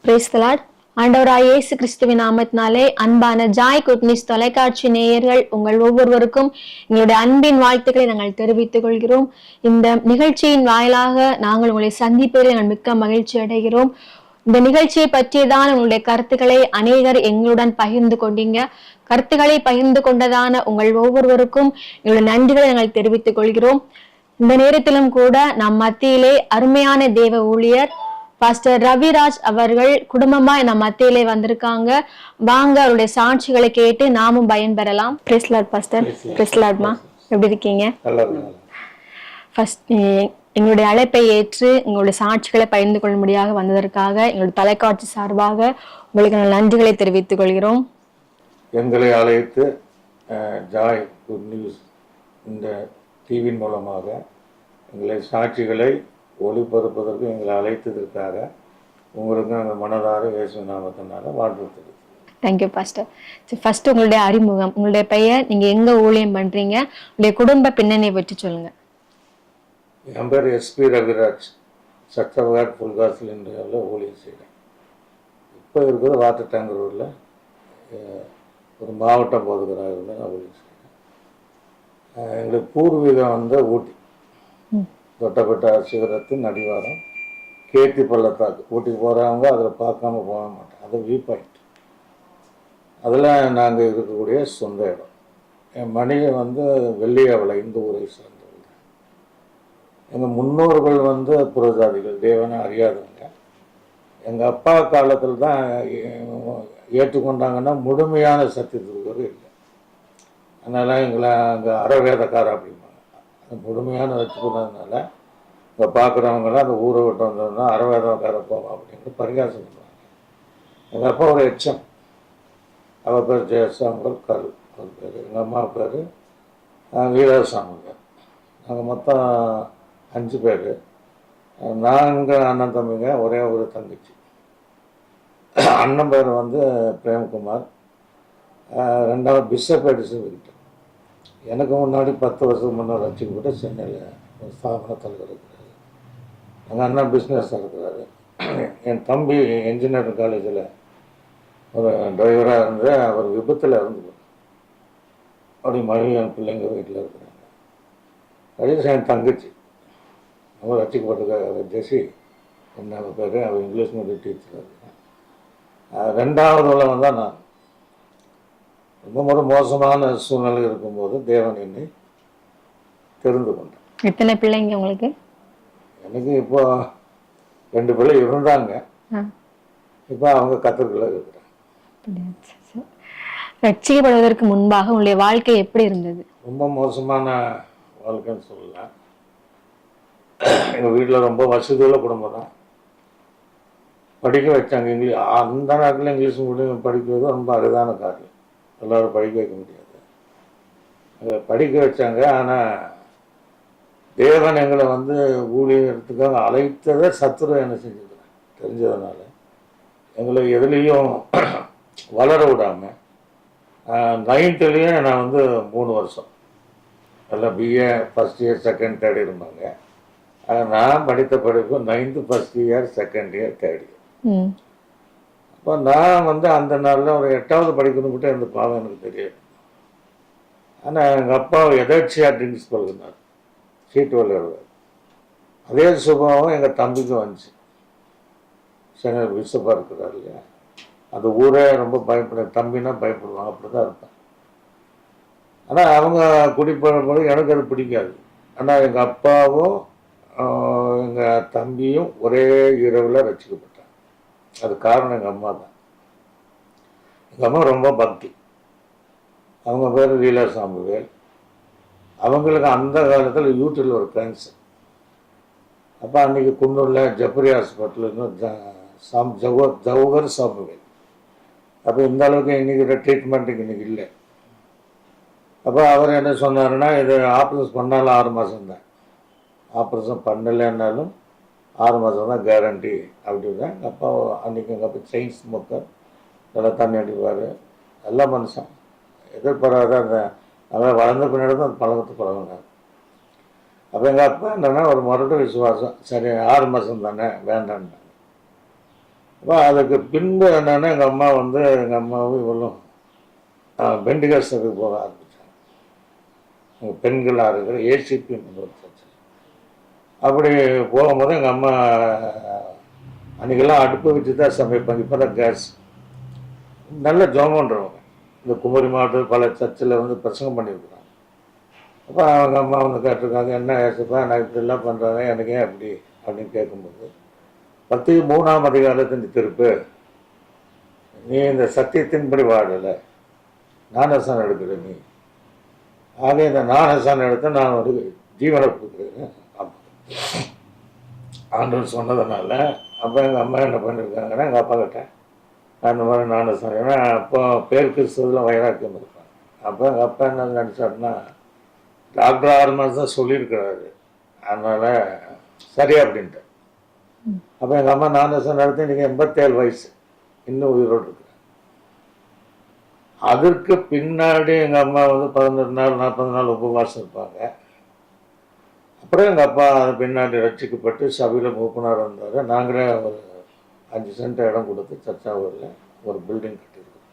Praise the Lord. ஆண்டவராய் இயேசு கிறிஸ்துவின் நாமத்தினாலே அன்பான ஜாய் குட் நியூஸ் தொலைக்காட்சி நேயர்கள் உங்கள் ஒவ்வொருவருக்கும் எங்களுடைய அன்பின் வாழ்த்துக்களை நாங்கள் தெரிவித்துக் கொள்கிறோம். இந்த நிகழ்ச்சியின் வாயிலாக நாங்கள் உங்களை சந்திப்பதில் நாங்கள் மிக்க மகிழ்ச்சி அடைகிறோம். இந்த நிகழ்ச்சியை பற்றியதான உங்களுடைய கருத்துக்களை அநேகர் எங்களுடன் பகிர்ந்து கொண்டீங்க. கருத்துக்களை பகிர்ந்து கொண்டதான உங்கள் ஒவ்வொருவருக்கும் எங்களுடைய நன்றிகளை நாங்கள் தெரிவித்துக் கொள்கிறோம். இந்த நேரத்திலும் கூட நம் மத்தியிலே அருமையான தேவ ஊழியர் பாஸ்டர் ரவிராஜ் அவர்கள் குடும்பமா நம் மத்தியிலே வந்திருக்காங்க. வாங்க அவருடைய சாட்சிகளை கேட்டு நாமும் பயன்பெறலாம். Praise lord pastor. பிரைஸ் லார்ட்மா, எப்படி இருக்கீங்க? ஃபர்ஸ்ட் எங்களுடைய அழைப்பை ஏற்று எங்களுடைய சாட்சிகளை பகிர்ந்து கொள்ளும்படியாக வந்ததற்காக எங்களுடைய தொலைக்காட்சி சார்பாக உங்களுக்கு நன்றிகளை தெரிவித்துக் கொள்கிறோம். எங்களை அழைத்து ஜாய் குட் நியூஸ் இந்த டிவியின் மூலமாக எங்களை சாட்சிகளை ஒளிபரப்பதற்கு எங்களை அழைத்ததற்காக உங்களுக்கு நாங்கள் மனதார இயேசு நாமத்தினால வாழ்த்து. Thank you pastor. ஃபர்ஸ்ட் உங்களுடைய அறிமுகம், உங்களுடைய பெயர், நீங்கள் எங்கே ஊழியம் பண்ணுறீங்க, உங்களுடைய குடும்ப பின்னணியை பற்றி சொல்லுங்கள். என் பேர் எஸ்பி ரவிராஜ், சட்டவாட் புல்காசில் இந்தியாவில் ஊழியம் செய்கிறேன். இப்போ இருக்கிறது வாட்டர் டேங்கர் ஊரில் ஒரு மாவட்ட போதுகராக இருந்தால் நான் ஊழியம் செய்கிறேன். எங்களுக்கு பூர்வீகம் ஊட்டி தொட்டப்பட்ட சிகரத்தின் அடிவாரம் கேத்தி பள்ளத்தாக்கு. ஊட்டிக்கு போகிறவங்க அதில் பார்க்காம போக மாட்டேன். அது வியூ பாயிண்ட். அதில் நாங்கள் இருக்கக்கூடிய சொந்த இடம். என் மனைவி வெள்ளியாவளை, இந்த ஊரை சேர்ந்தவங்க. எங்கள் முன்னோர்கள் புறஜாதிகள், தேவனை அறியாதவங்க. எங்கள் அப்பா காலத்தில் தான் ஏற்றுக்கொண்டாங்கன்னா முழுமையான சத்தியத்துக்கு இல்லை. அதனால் எங்களை அங்கே அறவேதக்கார அப்படிம்பாங்க. அந்த முழுமையான வச்சுக்கொண்டதுனால இங்கே பார்க்குறவங்களாம் அந்த ஊரை விட்டு வந்ததுன்னா அறவேதக்கார போவோம் அப்படின்னு பரிகாசம் பண்ணுவாங்க. எங்கள் அப்பா ஒரு எச்சம், அவர் பேர் ஜெயசாம்பல் கல், அவர் பேர். எங்கள் அம்மா பேர் வீரசாமிகள். நாங்கள் மொத்தம் 5 பேர். 4 அண்ணன் தம்பிங்க, ஒரே ஒரு தங்கச்சி. அண்ணன் பேர் பிரேம்குமார், 2வது பிஷப் எடிசன் விக்டர். எனக்கு முன்னாடி 10 வருஷத்துக்கு முன்னாடி ரசிக்கப்பட்டு சென்னையில் ஒரு ஸ்தாபனத்தில் இருக்கிறாரு. எங்கள் அண்ணன் பிஸ்னஸாக இருக்கிறாரு. என் தம்பி இன்ஜினியரிங் காலேஜில் ஒரு டிரைவராக இருந்து அவர் விபத்தில் இறந்து அப்படி மனைவி என் பிள்ளைங்க வீட்டில் இருக்கிறாங்க. கடைசி என் தங்கச்சி அவர் ரசிக்கப்பட்டிருக்காரு, ஜெசி என்ன பேர். அவர் இங்கிலீஷ் மீடியம் டீச்சராக இருக்கிறேன். 2வது தான் நான். ரொம்ப மோசமான சூழ்நிலை இருக்கும்போது தேவன் என்னை தெரிந்து கொண்டேன். எத்தனை பிள்ளைங்க உங்களுக்கு? எனக்கு இப்போ 2 பிள்ளை இருந்தாங்க. இப்போ அவங்க கத்தர்களை இருக்கிறாங்க. ரட்சிக்கப்படுவதற்கு முன்பாக உங்களுடைய வாழ்க்கை எப்படி இருந்தது? ரொம்ப மோசமான வாழ்க்கைன்னு சொல்லலாம். எங்கள் வீட்டில் ரொம்ப வசதியுள்ள குடும்பம் தான். படிக்க வச்சாங்க. அந்த நேரத்தில் இங்கிலீஷ் மீடியம் படிக்கிறது ரொம்ப அரிதான காரியம். எல்லோரும் படிக்க வைக்க முடியாது. படிக்க வச்சாங்க. ஆனால் தேவன் எங்களை ஊழியத்துக்காக அழைத்ததை சத்துரு என்ன செஞ்சுக்கிறேன் தெரிஞ்சதுனால எங்களை எதுலேயும் வளர விடாமல் 9th நான் 3 வருஷம் எல்லாம் BA first year second third இருந்தாங்க. நான் படித்த படிப்பு 9th first year second year third year. இப்போ நான் அந்த நாளில் ஒரு 8வது படிக்கணும் மட்டும் இந்த பாவம் எனக்கு தெரியாது. ஆனால் எங்கள் அப்பா எதர்ச்சியாக ட்ரிங்க்ஸ் பழகினார், சீட்டு விளையாடுவார். அதே சுபாவம் எங்கள் தம்பிக்கும் வந்துச்சு. சென்னை பிஷப்பாக இருக்கிறார் இல்லையா, அந்த ஊரே ரொம்ப பயப்பட, தம்பினா பயப்படுவாங்க, அப்படி தான் இருப்பேன். ஆனால் அவங்க குடிப்பழும்போது எனக்கு அது பிடிக்காது. ஆனால் எங்கள் அப்பாவும் எங்கள் தம்பியும் ஒரே இரவில் ரசிக்கப்பட்டாங்க. அது காரணம் எங்கள் அம்மா தான். எங்கள் அம்மா ரொம்ப பக்தி. அவங்க பேர் வீரசாமிவேல். அவங்களுக்கு அந்த காலத்தில் யூடியூப்பில் ஒரு கேன்சர். அப்போ அன்றைக்கி குன்னூரில் ஜப்ரி ஹாஸ்பிட்டலுன்னு ஜவஹர் சாமுவேல். அப்போ இந்த அளவுக்கு இன்றைக்கி ட்ரீட்மெண்ட்டுக்கு இன்றைக்கி இல்லை. அப்போ அவர் என்ன சொன்னாருன்னா, இது ஆப்ரேஷன் பண்ணாலும் 6 மாதம்தான், ஆப்ரேஷன் பண்ணலைன்னாலும் 6 மாதம் தான் கேரண்டி அப்படின்னா. எங்கள் அப்பா அன்றைக்கி எங்கள் அப்பா செயின் ஸ்மோக்கர், நல்லா தண்ணி அடிப்பார், எல்லாம் மனுஷன் எதிர்பாராத அந்த நல்லா வளர்ந்த பின்னாடி தான் அந்த பழக்கத்தை பழகினார். அப்போ எங்கள் அப்பா என்னென்னா ஒரு மறுபடியும் விசுவாசம், சரி 6 மாதம் தானே வேண்டான்னு. அப்போ அதுக்கு பின்பு என்னென்னா எங்கள் அம்மா வந்து எங்கள் அம்மாவும் இவளும் பெண்டிகாஸ்டருக்கு போக ஆரம்பித்தாங்க. பெண்களாக இருக்கிற ஏசிபி சர்ச்சு. அப்படி போகும்போது எங்கள் அம்மா அன்றைக்கெல்லாம் அடுப்பு வச்சு தான் சமைப்பாங்க. இப்போ தான் கேஸ். நல்ல ஜோமன்றவங்க. இந்த குமரி மாவட்டத்தில் பல சர்ச்சில் வந்து பிரசங்கம் பண்ணியிருக்கிறாங்க. அப்போ அவங்க அம்மா வந்து கேட்டிருக்காங்க, என்ன ஏசுப்பா நான் இப்படிலாம் பண்ணுறாங்க, எனக்கு ஏன் அப்படி அப்படின்னு கேட்கும்போது, 10:3 அதிகாரத்தின் திருப்பு, நீ இந்த சத்தியத்தின்படி வாழலை, ஞானஸ்தானம் எடுக்கிற நீ, ஆக இந்த ஞானஸ்தானம் எடுத்து நான் ஒரு ஜீவனை கொடுக்குறேன் ஆண்டவர் சொன்னதுனால. அப்போ எங்கள் அம்மா என்ன பண்ணியிருக்காங்கன்னா எங்கள் அப்பா கிட்ட அந்த மாதிரி ஞானஸ்தானம், ஏன்னா அப்போ பேர் கிறிஸ்துவத்தில் வைராக்கியம் இருப்பாங்க. அப்போ எங்கள் அப்பா என்ன நினச்சாருன்னா, டாக்டர் 6 மாதம் தான் சொல்லியிருக்கிறாரு, அதனால் சரியா அப்படின்ட்டு. அப்போ எங்கள் அம்மா ஞானஸ்தானம் நடத்தி இன்றைக்கி 87 வயசு, இன்னும் உயிரோடு இருக்கிறேன். அதற்கு பின்னாடி எங்கள் அம்மா வந்து 18 நாள் 40 நாள் உபவாசம் இருப்பாங்க. அப்புறம் எங்கள் அப்பா பின்னாடி ரட்சிக்கப்பட்டு சபையில் மூப்பனார் இருந்தார். நாங்களே ஒரு 5 சென்ட் இடம் கொடுத்து சர்ச்சாவூரில் ஒரு பில்டிங் கட்டியிருக்கோம்.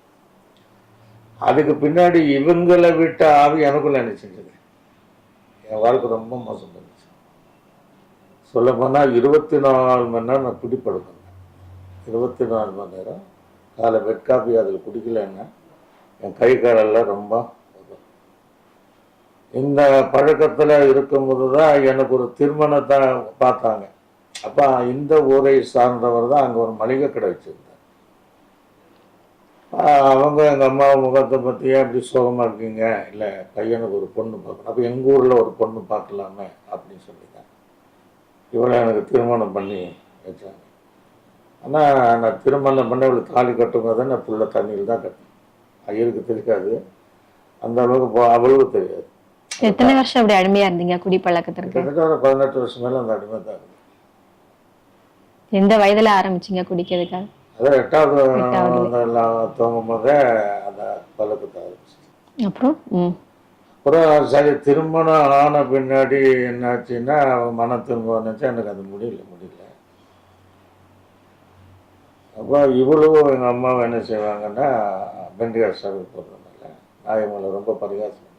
அதுக்கு பின்னாடி இவங்களை விட்ட ஆவி எனக்குள்ள என்ன செஞ்சது, என் வாழ்க்கை ரொம்ப மோசம் பண்ணிச்சு. சொல்லப்போனால் 24 மணி நேரம் நான் குடிப்படுத்தேன். 24 மணி நேரம் காலை பெட் காப்பி அதில் குடிக்கலைன்னா என் கை காலெல்லாம் ரொம்ப. இந்த பழக்கத்தில் இருக்கும்போது தான் எனக்கு ஒரு திருமணத்தை பார்த்தாங்க. அப்போ இந்த ஊரை சார்ந்தவர் தான் அங்கே ஒரு மளிகை கடை வச்சுருந்தார். அவங்க எங்கள் அம்மா முகத்தை பற்றியே அப்படி சோகமாக இருக்கீங்க, இல்லை பையனுக்கு ஒரு பொண்ணு பார்க்கணும், அப்போ எங்கள் ஊரில் ஒரு பொண்ணு பார்க்கலாமே அப்படின்னு சொல்லிட்டேன். இவளை எனக்கு திருமணம் பண்ணி வச்சாங்க. ஆனால் நான் திருமணம் பண்ணி இவளுக்கு தாலி கட்டும்போது தான் நான் புள்ள தண்ணியில் தான் கட்டினேன். ஐயருக்கு தெரியாது, அந்த அளவுக்கு அவளுக்கு தெரியாது. எத்தனை வருஷம் அப்படி அடிமையா இருந்தீங்க குடி பழக்கத்திற்கு? கிட்டத்தட்ட ஒரு 18 வருஷம் மேலே அந்த அடிமை தான் இருக்கு. எந்த வயதுல ஆரம்பிச்சீங்க குடிக்கிறதுக்காக? அதான் 8வது தூங்கும் போதே அந்த பழக்கத்தை ஆரம்பிச்சு. அப்புறம் சரி திருமணம் ஆன பின்னாடி என்னாச்சுன்னா மன திரும்ப நினச்சா எனக்கு அது முடியல. அப்போ இவ்வளவு எங்கள் அம்மாவை என்ன செய்வாங்கன்னா பெண்டிகார் சபைக்கு போடுறதுனால நான் இவங்களை ரொம்ப பரிகாசம்.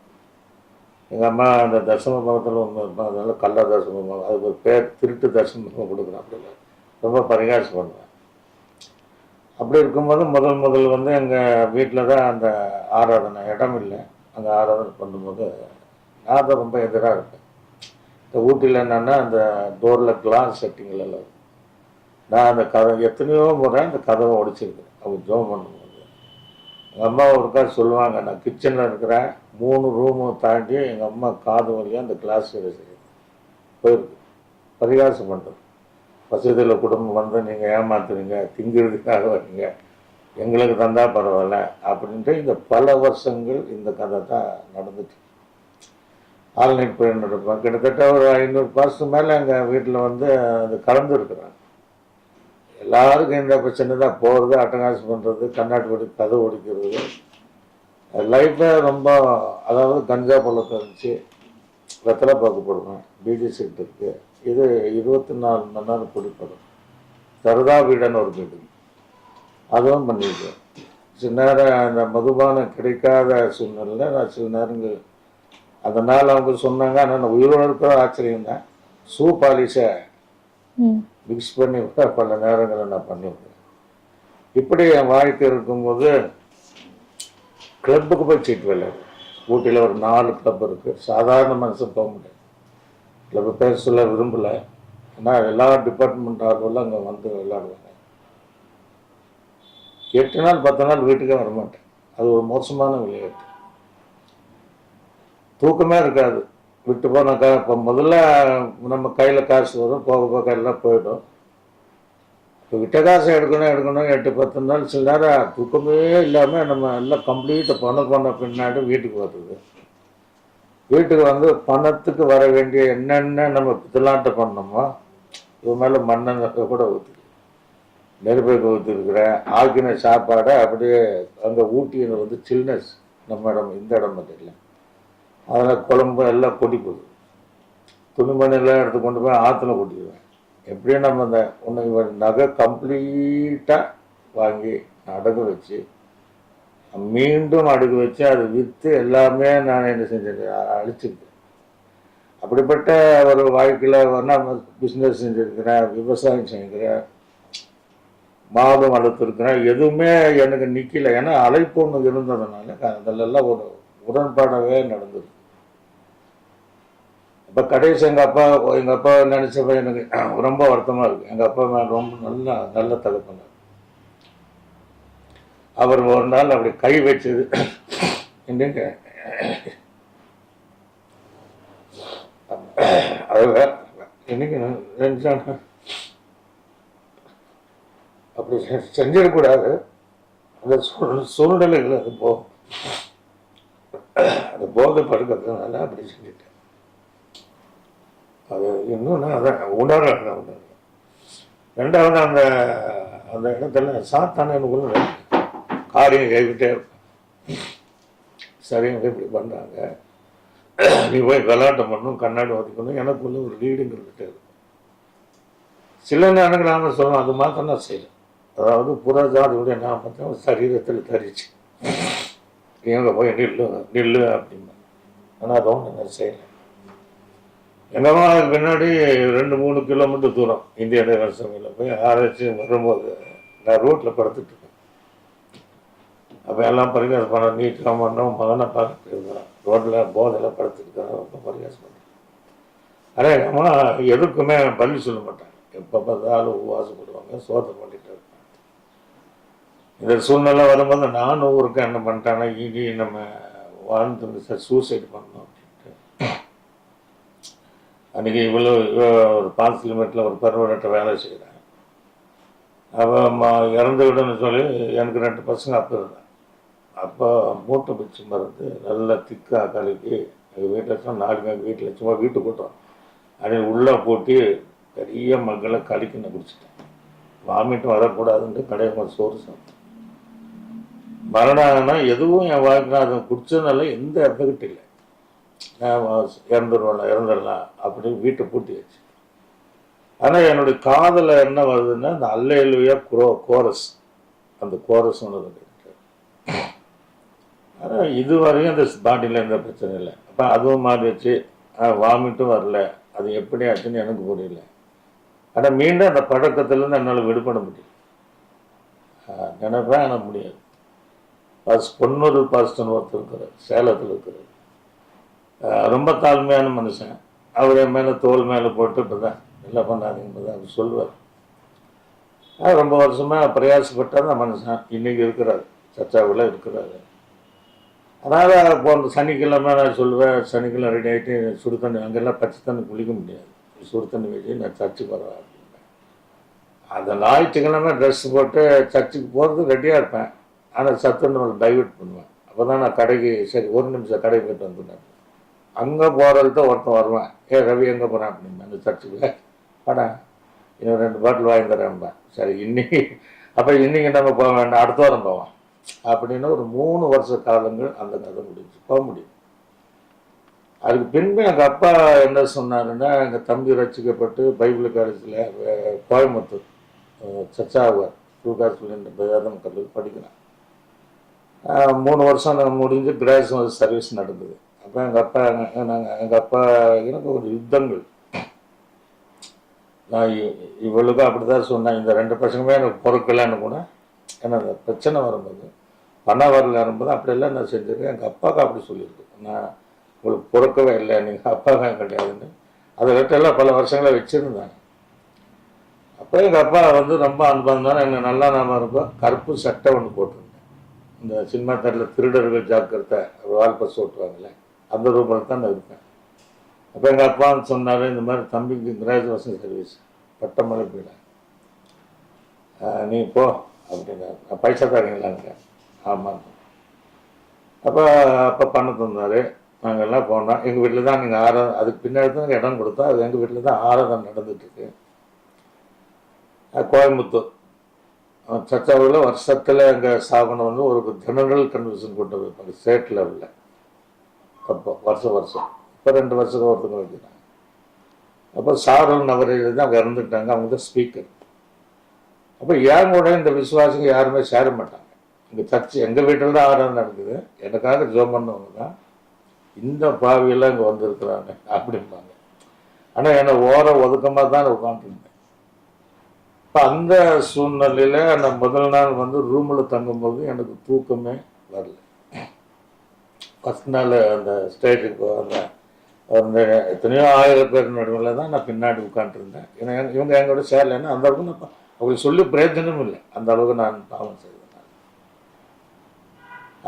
எங்கள் அம்மா அந்த தர்சன பகத்தில் ஒன்று இருப்பாங்க, அதனால கள்ள தர்சன பகம், அதுக்கு ஒரு பேர் திருட்டு தர்சன பகம் கொடுக்குறேன். அப்படி இல்லை, ரொம்ப பரிகாசம் பண்ணுவேன். அப்படி இருக்கும்போது முதல் வந்து எங்கள் வீட்டில் தான் அந்த ஆராதனை, இடம் இல்லை, அங்கே ஆராதனை பண்ணும்போது நான் தான் ரொம்ப எதிராக இருப்பேன். இந்த ஊட்டியில் என்னென்னா அந்த டோரில் கிளாஸ் செட்டிங்கில் எல்லாம் நான் அந்த கதவை எத்தனையோ முறை அந்த கதவை உடைச்சிருக்கேன். அவங்க ஜோம் பண்ணும்போது எங்கள் அம்மா ஒருக்கா சொல்லுவாங்க, நான் கிச்சனில் இருக்கிறேன், 3 ரூமு தாண்டி எங்கள் அம்மா காது வழியாக அந்த கிளாஸ் போயிருக்கு. பரிகாசம் பண்ணுறது, வசதியில் குடும்பம் வந்து நீங்கள் ஏமாத்துறீங்க, திங்கிறதுக்காக வரீங்க, எங்களுக்கு தந்தா பரவாயில்ல அப்படின்ட்டு இந்த பல வருஷங்கள் இந்த கதை தான் நடந்துச்சு. ஆல்நைட் போய் நடப்பேன். கிட்டத்தட்ட ஒரு 500 பாசத்துக்கு மேலே எங்கள் வீட்டில் வந்து அது கலந்துருக்குறாங்க. எல்லாருக்கும் இந்த பிரச்சனை தான், போகிறது, அட்டகாசம் பண்ணுறது, கண்ணாடி ஓடி கதை ஓடிக்கிறது, லைஃப்பை ரொம்ப. அதாவது கஞ்சா பழக்கம் இருந்துச்சு, வெத்தலை பாக்கு போடுவேன், பீடி சீட் இருக்குது, இது 24 மணி நேரம் குடிப்படும். சரதா வீடுன்னு ஒரு வீடு, அதுவும் பண்ணியிருக்கேன். சில நேரம் அந்த மதுபானம் கிடைக்காத சூழ்நிலை நான் சில நேரங்கள் அதனால் அவங்க சொன்னாங்க. ஆனால் நான் உயிரோடு இருக்கிற ஆச்சரியம் தான். ஷூ பாலிஷை மிக்ஸ் பண்ணி பல நேரங்களை நான் பண்ணிவிடுவேன். இப்படி என் வாழ்க்கை இருக்கும்போது கிளப்புக்கு போய் சீட்டு விளையாடு. ஊட்டியில் ஒரு 4 கிளப் இருக்குது. சாதாரண மனுஷன் போக முடியாது. கிளப்பு பேர் சொல்ல விரும்பலை, ஆனால் எல்லா டிபார்ட்மெண்ட் ஆர்வலும் அங்கே வந்து விளையாடுவாங்க. 8 நாள் 10 நாள் வீட்டுக்கே வரமாட்டேன். அது ஒரு மோசமான விளையாட்டு. தூக்கமே இருக்காது. விட்டு போனாக்கா இப்போ முதல்ல நம்ம கையில் காசு வரும், போக போக எல்லாம் போயிடும். இப்போ விட்ட காசை எடுக்கணும் 8-10 நாள் சில நேரம் தூக்கமே இல்லாமல் நம்ம எல்லாம் கம்ப்ளீட்டாக பணம் பண்ண பின்னாடி வீட்டுக்கு வருது. வீட்டுக்கு வந்து பணத்துக்கு வர வேண்டிய என்னென்ன நம்ம பித்தலாட்ட பண்ணோமோ இது மேலே மண்ணெண்ணெய் கூட ஊற்றி நெருப்பை ஊற்றிருக்கிறேன். ஆக்கின சாப்பாடை அப்படியே அங்கே ஊட்டியில் வந்து சில்னஸ் நம்ம இடம் இந்த இடம் இல்லை, அதில் குழம்பு எல்லாம் கொடி போடுது. துணிமணியெல்லாம் எடுத்து கொண்டு போய் ஆற்றுல கொட்டிடுவேன். எப்படியும் நம்ம அந்த உன்னை நகை கம்ப்ளீட்டாக வாங்கி அடகு வச்சு மீண்டும் அடகு வச்சு அதை விற்று எல்லாமே நான் என்ன செஞ்சிருக்கேன், அழிச்சிருக்கேன். அப்படிப்பட்ட ஒரு வாழ்க்கையில் நான் பிஸ்னஸ் செஞ்சுருக்கிறேன், விவசாயம் செஞ்சுக்கிறேன், மாதம் வளர்த்துருக்கிறேன். எதுவுமே எனக்கு நிற்கல. ஏன்னா அழைப்பு ஒன்று இருந்ததுனால அதிலெல்லாம் ஒரு உடன்பாடாகவே நடந்தது. இப்போ கடைசி எங்கள் அப்பா நினச்சப்ப எனக்கு ரொம்ப வருத்தமாக இருக்குது. எங்கள் அப்பா ரொம்ப நல்ல தகப்பனார். அவர் ஒரு நாள் அப்படி கை வச்சது என்னங்க, அது என்னைக்கு நினைச்சான அப்படி செஞ்சிடக்கூடாது. அந்த சூழ்நிலைகள் அது போதை படுக்கிறதுனால அப்படி செஞ்சுட்டேன். அது இன்னொன்று அதான் உணர்றேன். ரெண்டாவது அந்த அந்த இடத்துல சாத்தான எனக்குள்ள காரியம் கைவிட்டே இருப்பேன். சரிங்க இப்படி பண்ணுறாங்க, நீ போய் கலாட்டம் பண்ணணும், கண்ணாடி ஒதுக்கணும், எனக்குள்ள ஒரு லீடுங்கிறதுட்டே இருக்கும். சில நேரங்கள் நாம சொல்லணும், அது மாத்திரம் நான் செய்யலை. அதாவது புறஜாதியுடைய நாமத்தை சரீரத்தில் தரிச்சு எங்கே போய் நில்லு அப்படின்னா, ஆனால் அதை ஒன்று நான் செய்யலை. எங்கள் அம்மா பின்னாடி 2-3 கிலோமீட்டர் தூரம் இந்திய தேவர் சபையில் போய் ஆராய்ச்சி வரும்போது நான் ரோட்டில் படுத்துட்டு இருக்கேன். அப்போ எல்லாம் பரிகாசம் பண்ண நீட்டாக பண்ணோம், மகனை பார்த்துட்டு இருக்கிறேன், ரோட்டில் போதையில் படுத்துருக்கேன், ரொம்ப பரிகாசம் பண்ணுறேன். ஆனால் எங்கள் அம்மா எதுக்குமே பதில் சொல்ல மாட்டாங்க. எப்போ பார்த்தாலும் உபவாசப்படுவாங்க, சோதனை பண்ணிட்டு இருப்பாங்க. இந்த சூழ்நிலை வரும்போது நானும் ஊருக்கு என்ன பண்ணிட்டேன்னா, இனி நம்ம வாழ்ந்து சூசைட் பண்ணோம் அப்படின்ட்டு. அன்றைக்கி இவ்வளோ ஒரு 5 கிலோமீட்டரில் ஒரு பருவட்ட வேலை செய்கிறேன். அவள் இறந்து விடுன்னு சொல்லி எனக்கு 2 பசங்க அப்போ இருந்தேன். அப்போ மூட்டை பிச்சு மருந்து நல்லா திக்காக கலக்கி எங்கள் வீட்டில் சும்மா 4 பேர் வீட்டில் சும்மா வீட்டு கூட்டம் அதில் உள்ளே போட்டு பெரிய மக்களை கலக்கி நான் குடிச்சிட்டேன். வாமிட்டும் வரக்கூடாதுன்ட்டு கடையில் சோறு சாப்பிட்டேன். மரணம்னா எதுவும் என் வாழ்க்கை அதை குடிச்சதுனால எந்த எஃபெக்ட் இல்லை. நான் இறந்துடலாம் அப்படின்னு வீட்டை பூட்டி வச்சு. ஆனால் என்னுடைய காதில் என்ன வருதுன்னா அந்த அல்லேலூயா கோரஸ், அந்த கோரஸ் ஒன்று. ஆனால் இதுவரையும் அந்த பாடியில் எந்த பிரச்சனை இல்லை. அப்போ அதுவும் மாறி வச்சு வாமிட்டும் வரல. அது எப்படி ஆச்சுன்னு எனக்கு புரியல. ஆனால் மீண்டும் அந்த பழக்கத்துலேருந்து என்னால் விடுபட முடியும் நினைப்பேன், ஆனால் முடியாது. பொன்னூர் பாஸ்டன் ஒருத்தர் இருக்கிறார், சேலத்தில் இருக்கிறார். ரொம்ப தாழ்மையான மனுஷன். அவர் என் மேலே தோல் மேலே போட்டு இப்போ தான் எல்லாம் பண்ணாதீங்க தான் அவர் சொல்லுவார். ரொம்ப வருஷமாக பிரயாசப்பட்ட அந்த மனுஷன் இன்றைக்கி இருக்கிறார், சர்ச்சாவில் இருக்கிறாரு. அதனால் போன சனிக்கிழமை நான் சொல்லுவேன், சனிக்கிழமை ரெடி ஆகிட்டு சுடு தண்ணி, அங்கெல்லாம் பச்சை தண்ணி குளிக்க முடியாது, சுடு தண்ணி வச்சு நான் சர்ச்சுக்கு வரேன் அப்படின்பேன். அந்த ஞாயிற்றுக்கிழமை ட்ரெஸ் போட்டு சர்ச்சுக்கு போகிறது ரெடியாக இருப்பேன். ஆனால் சத்துன்னு ஒரு டைவெர்ட் பண்ணுவேன். அப்போ தான் நான் கடைக்கு சரி 1 நிமிஷம் கடைக்கு போய்ட்டு வந்துட்டேன். அங்கே போகிறது தான் ஒருத்தன் வருவேன், ரவி எங்கே போகிறேன் அப்படின்னு அந்த சர்ச்சுக்கு வாடா இன்னும் 2 பாட்டில் வாங்கி தரேன்பேன். சரி இன்னைக்கு அப்போ இன்றைக்கி நம்ம போக வேண்டாம், அடுத்த வாரம் போவோம் அப்படின்னு ஒரு 3 வருஷ காலங்கள் அந்த கதை முடிஞ்சு போக முடியும். அதுக்கு பின்பு எங்கள் அப்பா என்ன சொன்னாருன்னா, எங்கள் தம்பி ரசிக்கப்பட்டு பைபிள் காலேஜில் கோயம்புத்தூர் சச்சாவார் தூக்காசுலின் வேதம் கல்லூரி படிக்கிறேன். 3 வருஷம் நாங்கள் முடிஞ்சு கிராஜுவேட் சர்வீஸ் நடந்தது. அப்போ எங்கள் அப்பா எனக்கு ஒரு யுத்தங்கள். நான் இவளுக்கும் அப்படி தான் சொன்னேன், இந்த 2 பசங்களுமே எனக்கு பொறுக்கலன்னு கூட. ஏன்னா அந்த பிரச்சனை வரும்போது பணம் வரல வரும்போது அப்படியெல்லாம் நான் செஞ்சுருக்கேன். எங்கள் அப்பாவுக்கு அப்படி சொல்லியிருக்கேன், நான் உங்களுக்கு பொறுக்கவே இல்லை, நீங்கள் அப்பாவே கிடையாதுன்னு. அதை விட்டெல்லாம் பல வருஷங்களை வச்சுருந்தாங்க. அப்போ எங்கள் அப்பா ரொம்ப அன்பாக எனக்கு நல்லா நாம இருக்கும். கருப்பு சட்டை ஒன்று போட்டிருந்தேன். இந்த சினிமா தேட்டரில் திருடர்கள் ஜாக்கிரதை வால்பஸ் ஓட்டுவாங்கல்ல, அந்த ரூமில் தான் நான் இருப்பேன். அப்போ எங்கள் அப்பா சொன்னார், இந்த மாதிரி தம்பிக்கு கிராஜுவேஷன் சர்வீஸ் பட்டமழை போயிட நீ போ அப்படின்னாரு. நான் பைசா தரீங்களாங்க? ஆமாம். அப்போ பண்ண தந்தார். நாங்கள் எல்லாம் போனோம். எங்கள் வீட்டில் தான் நீங்கள் அதுக்கு பின்னாடி தான் இடம் கொடுத்தோம். அது எங்கள் வீட்டில் தான் ஆராதனை நடந்துட்டுருக்கு. கோயம்புத்தூர் சச்சாவில் வருஷத்தில் எங்கள் ஸ்தாபனம் ஒரு ஜெனரல் கன்வென்ஷன் கொண்டு வைப்பாங்க ஸ்டேட் லெவலில். அப்போ வருஷம் இப்போ 2 வருஷத்துக்கு ஒருத்தங்க வைக்கிறாங்க. அப்போ சாரல் நபரையில் தான் அவங்க இறந்துட்டாங்க, அவங்க தான் ஸ்பீக்கர். அப்போ என் கூட இந்த விசுவாசிங்க யாருமே சேர மாட்டாங்க. இங்கே சர்ச்சு எங்கள் வீட்டில் தான் ஆராதனை நடக்குது, எனக்காக ஜோம் பண்ணவங்க தான் இந்த பாவியெல்லாம் இங்கே வந்திருக்கிறாங்க அப்படிம்பாங்க. ஆனால் என்னை ஒதுக்கமாக தான் உட்காந்துருந்தேன். இப்போ அந்த சூழ்நிலையில் நான் முதல் நாள் வந்து ரூமில் தங்கும்போது எனக்கு தூக்கமே வரல. ஃபஸ்ட் நாள் அந்த ஸ்டேஜுக்கு அந்த எத்தனையோ 1000 பேர் நடுவில் தான் நான் பின்னாடி உட்காந்துருந்தேன். ஏன்னா இவங்க எங்களோட சேரலைன்னா அந்த அளவுக்கு நான் அவங்களுக்கு சொல்லி பிரயோஜனமும் இல்லை, அந்த அளவுக்கு நான் பாவம் செய்தேன்.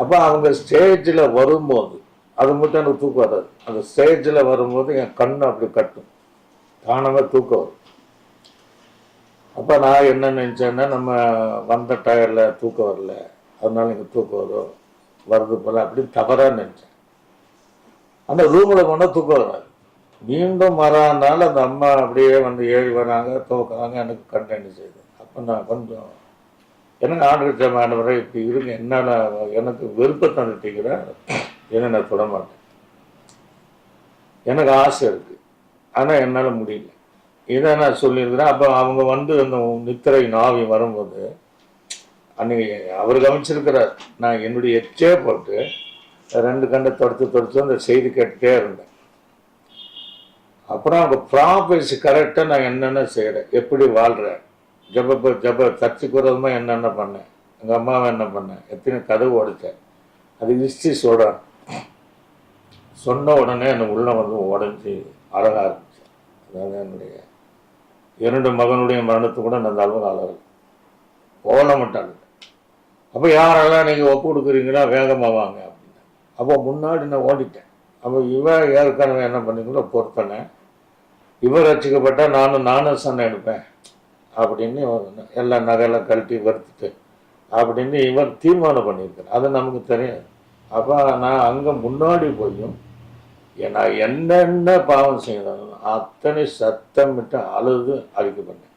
அப்போ அவங்க ஸ்டேஜில் வரும்போது அது மட்டும் எனக்கு தூக்கம் வராது. அந்த ஸ்டேஜில் வரும்போது என் கண்ணு அப்படி கட்டும், தானாக தூக்கம் வரும். அப்போ நான் என்ன நினச்சேன்னா, நம்ம வந்த டயரில் தூக்கம் வரல, அதனால இங்கே தூக்கம் வருது போல் அப்படின்னு தவறாக நினச்சேன். அந்த ரூமில் போனால் தூக்கம் வராது. மீண்டும் மறானால அந்த அம்மா அப்படியே வந்து ஏறி வராங்க, துவக்கிறாங்க, எனக்கு கண்டென்ட் செய்யுது. அப்போ நான் கொஞ்சம் எனக்கு ஆண்டு ஆண்டவரை இப்படி இருங்க, என்னால் எனக்கு விருப்பத்தை தந்துட்டீங்கிற, ஏன்னா நான் தொட மாட்டேன். எனக்கு ஆசை இருக்குது, ஆனால் என்னால் முடியல. இதை நான் சொல்லியிருக்கிறேன். அப்போ அவங்க வந்து அந்த நித்திரை நாவி வரும்போது அன்னைக்கு அவர் கவனிச்சிருக்கிறார். நான் என்னுடைய எச்சே போட்டு 2 கண்டை தொடச்சு அந்த செய்தி கேட்டுகிட்டே இருந்தேன். அப்புறம் அவங்க ப்ராபர்சி கரெக்டாக நான் என்னென்ன செய்கிறேன், எப்படி வாழ்கிறேன், ஜப சர்ச்சுக்கு விரோதமாக என்னென்ன பண்ணேன், எங்கள் அம்மாவை என்ன பண்ணேன், எத்தனை கதவு உடைச்சேன், அது ஹிஸ்ட்ரி சொல்கிறேன். சொன்ன உடனே என்னை உள்ளே வந்து உடஞ்சி அழக ஆரம்பித்தேன். அதாவது என்னுடைய 2 மகனுடைய மரணத்தை கூட நான் அளவுக்கு அழகு ஓட மாட்டாங்க. அப்போ யாரெல்லாம் நீங்கள் ஒப்பு கொடுக்குறீங்களா வேகமாக வாங்க அப்படின்னு. அப்போ முன்னாடி நான் ஓடிட்டேன். அப்போ இவன் ஏற்கனவே என்ன பண்ணிங்களோ பொறுத்தனை, இவர் ரசிக்கப்பட்டால் நானும் சண்டை எடுப்பேன் அப்படின்னு எல்லா நகையெல்லாம் கழட்டி வறுத்துட்டு அப்படின்னு இவர் தீர்மானம் பண்ணியிருக்கார். அது நமக்கு தெரியாது. அப்போ நான் அங்கே முன்னாடி போயும் நான் என்னென்ன பாவம் செய்யணும் அத்தனை சத்தமிட்டு அழுது அறிக்கை பண்ணேன்.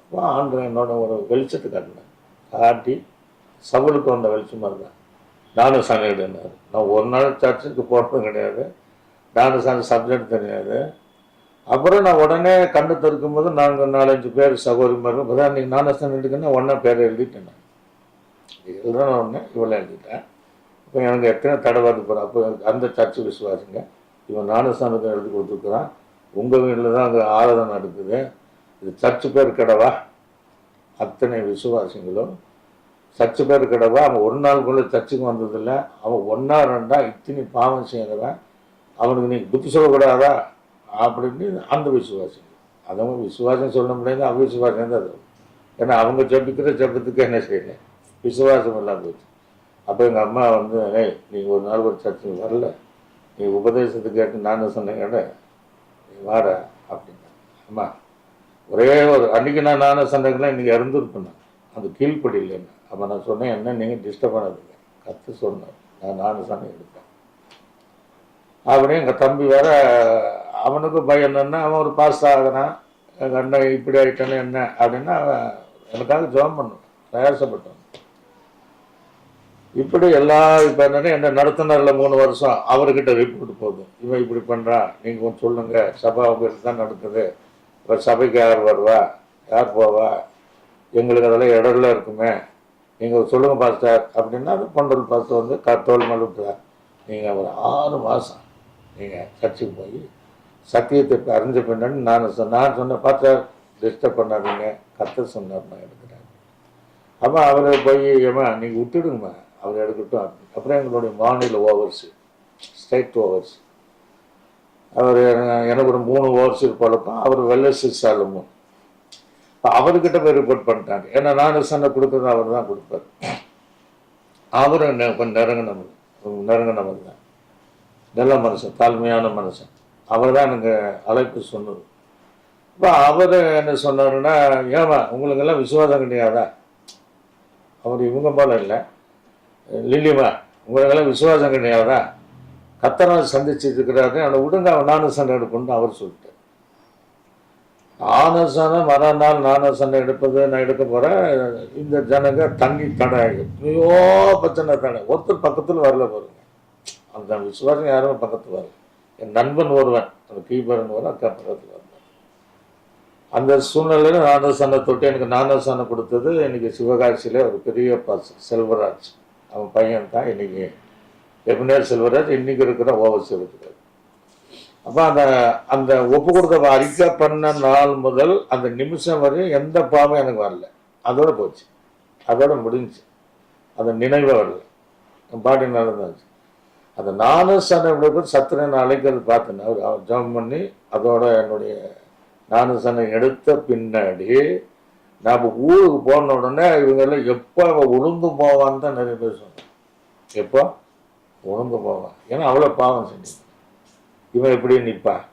அப்போ ஆண்டு என்னோட ஒரு வெளிச்சத்தை காட்டினேன். காட்டி சவுலுக்கு வந்த வெளிச்சமாக இருந்தேன். நானும் சண்டையிடுனார். நான் ஒரு நாள் சர்ச்சுக்கு போட்டதும் கிடையாது, நானும் சண்டை சப்ஜெக்ட் தெரியாது. அப்புறம் நான் உடனே கண்டு திறக்கும் போது 4-5 பேர் சகோதரிமார்கள் இப்போ நீங்கள் நானும் சண்டைக்குன்னா ஒன்றா பேர் எழுதிட்டேன். நான் எழுதுன ஒன்று இவ்வளோ எழுதிட்டேன். இப்போ எனக்கு எத்தனை தடவை போகிறேன். அப்போ அந்த சர்ச்சு விசுவாசிங்க இவன் ஞானஸ்தானத்தை எழுதி கொடுத்துருக்குறான், உங்கள் வீட்டில் தான் அங்கே ஆராதனை நடக்குது, இது சர்ச்சு பேர் கிடவா. அத்தனை விசுவாசிங்களும் சர்ச்சு பேர் கிடவா. அவன் ஒரு நாளுக்குள்ளே சர்ச்சுக்கு வந்ததில்லை, அவன் 1-2 இத்தனை பாவம் செய்கிறவன், அவனுக்கு நீ புத்தி சொல்லக்கூடாதா அப்படின்னு அந்த விசுவாசிங்க. அதவங்க விசுவாசம் சொல்ல முடியாது, அவிசுவாசம் தான் அது. ஏன்னா அவங்க ஜபிக்கிற ஜபத்துக்கு என்ன செய்யலை, விசுவாசம் எல்லாம் போச்சு. அப்போ எங்கள் அம்மா வந்து நீங்கள் ஒரு நாள் ஒரு சர்ச்சுக்கு வரல, நீ உபதேசத்துக்கு கேட்டு நானும் சொன்னேன், நீ வாட அப்படின்னா. அம்மா ஒரே ஒரு அன்றைக்கி நானும் சண்டைக்குலாம் இன்றைக்கி இறந்துருப்பேன், அது கீழ்ப்படி இல்லைன்னு. அப்போ நான் சொன்னேன், என்ன நீங்கள் டிஸ்டர்ப் பண்ணாதீங்க, கற்று சொன்னேன், நானும் சண்டை எடுப்பேன் அப்படின்னு. எங்கள் தம்பி வேற, அவனுக்கும் பையன் என்னன்னா, அவன் ஒரு பாஸ் ஆகிறான், எங்கள் அண்ணன் இப்படி ஆகிட்டானே என்ன அப்படின்னா அவன் எனக்காக ஜெபம் பண்ணுவான், பிரயாசப்பட்டான். இப்படி இப்போ என்னன்னா என்ன நடத்தினரில் 3 வருஷம் அவர்கிட்ட ரிப்போர்ட் போகுது, இவன் இப்படி பண்ணுறான், நீங்கள் கொஞ்சம் சொல்லுங்கள், சபை அவங்களுக்கு தான் நடக்குது, இப்போ சபைக்கு யார் வருவா, யார் போவா, எங்களுக்கு அதெல்லாம் இடர்ல இருக்குமே, நீங்கள் சொல்லுங்கள் பாஸ்டர் அப்படின்னா அது பொண்டல் பாஸ்டர் வந்து தோல் மழுப்புறார். நீங்கள் ஒரு 6 மாதம் நீங்கள் சர்ச்சுக்கு போய் சத்தியத்தை அறிஞ்ச பின்னாடி நான் சொன்னேன், பாஸ்டர் டிஸ்டர்ப் பண்ணாதீங்க, கத்த சொன்னார், நான் எடுக்கிறேன். அப்போ அவரை போய் ஏமா நீங்கள் விட்டுடுங்கம்மா, அவர் எடுக்கட்டும். அப்புறம் எங்களுடைய மாநில ஓவர்ஸ், ஸ்டேட் ஓவர்ஸ், அவர் எனக்கு ஒரு 3 ஓவர்ஸ் பழக்கம், அவர் வெள்ளசி சாலமும் அவர்கிட்ட போய் ரிப்போர்ட் பண்ணிட்டாங்க. ஏன்னா நான் சண்டை கொடுக்குறது அவர் தான் கொடுப்பார். அவரும் கொஞ்சம் நெருங்கினவர் தான், நல்ல மனுஷன், தாழ்மையான மனுஷன். அவர் தான் எனக்கு அழைப்பு சொன்னது. இப்போ அவர் என்ன சொன்னாருன்னா, ஏமா உங்களுக்கெல்லாம் விசுவாசம் கிடையாதா, அவர் இவங்க போல இல்லை, லில்லிமா உங்களுக்கெல்லாம் விசுவாசம் கிடையாதா, கத்தனை சந்திச்சுட்டு இருக்கிறாரு, அவனை விடுங்க, அவன் நானும் சண்டை எடுப்பேன்னு அவர் சொல்லிட்டு. ஆனசனம் மறுநாள் நானும் சண்டை எடுப்பது நான் எடுக்க போகிறேன். இந்த ஜனங்க தண்ணி தடை, எத்தனையோ பிரச்சனை தடை, ஒருத்தர் பக்கத்தில் வரல பாருங்க. அந்த விசுவாசம் யாரும் பக்கத்தில் வரல. என் நண்பன் ஒருவன், அந்த கீபரன் ஒரு அக்கா பக்கத்தில் வரல. அந்த சூழ்நிலையில் ஞானஸ்தான தொட்டு எனக்கு ஞானஸ்தானம் கொடுத்தது இன்னைக்கு சிவகாசியில் ஒரு பெரிய பாஸ் செல்வராஜ், அவன் பையன் தான் இன்னைக்கு எபினர் செல்வராஜ், இன்னைக்கு இருக்கிற ஓவர்ஸ் இருக்கிறார். அப்போ அந்த அந்த ஒப்பு கொடுத்த அறிக்கை பண்ண நாள் முதல் அந்த நிமிஷம் வரையும் எந்த பாவம் எனக்கு வரல. அதோட போச்சு, அதோட முடிஞ்சு. அந்த நினைவே வரல, பாடி நடந்துச்சு. அந்த ஞானஸ்தானம் சத்திரன் அழைக்கிறது பார்த்தேன். அவர் ஜாம் பண்ணி அதோட என்னுடைய ஞானஸ்தானம் எடுத்த பின்னாடி நான் ஊருக்கு போன உடனே இவங்கெல்லாம் எப்போ உளுந்து போவான்னு தான் நிறைய பேர் சொன்னாங்க. எப்போ உளுந்து போவான், ஏன்னா அவ்வளோ பாவம் செஞ்சு இவன் எப்படி நிற்பான்.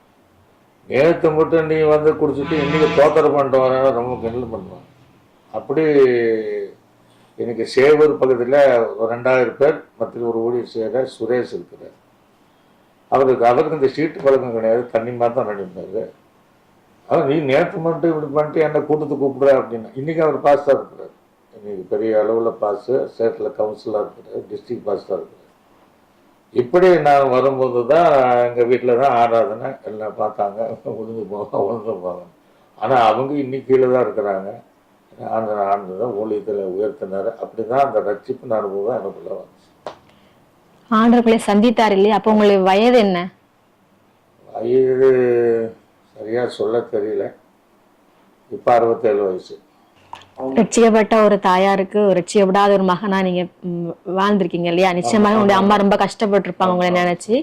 நேற்று மட்டும் நீ வந்து குடிச்சிட்டு இன்னைக்கு தோத்தர பண்ணிட்டு வர ரொம்ப கிண்டல் பண்ணுவான். அப்படி எனக்கு சேவூர் பக்கத்தில் ஒரு 2000 பேர் மத்தியில் ஒரு ஊழியர் செய்கிற சுரேஷ் இருக்கிறார். அவருக்கு இந்த சீட்டு பழக்கம் கிடையாது, தண்ணி மாதிரி தான் நடிப்பார். அவர் நீ நேற்று மட்டும் இப்படி பண்ணிட்டு என்னை கூட்டத்துக்கு கூப்பிடுற அப்படின்னா, இன்றைக்கி அவர் பாஸ்டாக இருக்கிறார். இன்னைக்கு பெரிய அளவில் பாஸு, ஸ்டேட்டில் கவுன்சிலாக இருக்கிறார், டிஸ்ட்ரிக்ட் பாஸ்டாக இருக்கிறார். இப்படி நான் வரும்போது தான் எங்கள் வீட்டில் தான் ஆராதனை எல்லாம் பார்த்தாங்க. உளுந்து போவாங்க. ஆனால் அவங்க இன்னைக்கு கீழே தான் இருக்கிறாங்க. ஆண்டு தான் ஊழியத்தில் உயர்த்தினார். அப்படி தான் அந்த ரட்சிப்பு அனுபவம் எனக்குள்ள வந்துச்சு. ஆண்டவர்களை சந்தித்தார் இல்லையா? அப்போ உங்களுக்கு வயது என்ன? வயது சரியா சொல்ல தெரியல. இப்போ 67 வயசு. ரட்சிக்கப்பட்ட ஒரு தாயாருக்கு ரட்சிக்கப்படாத ஒரு மகனா நீங்க வாழ்ந்திருக்கீங்க இல்லையா? நிச்சயமாக உங்களுடைய அம்மா ரொம்ப கஷ்டப்பட்டிருப்பாங்க உங்களை நினைச்சு.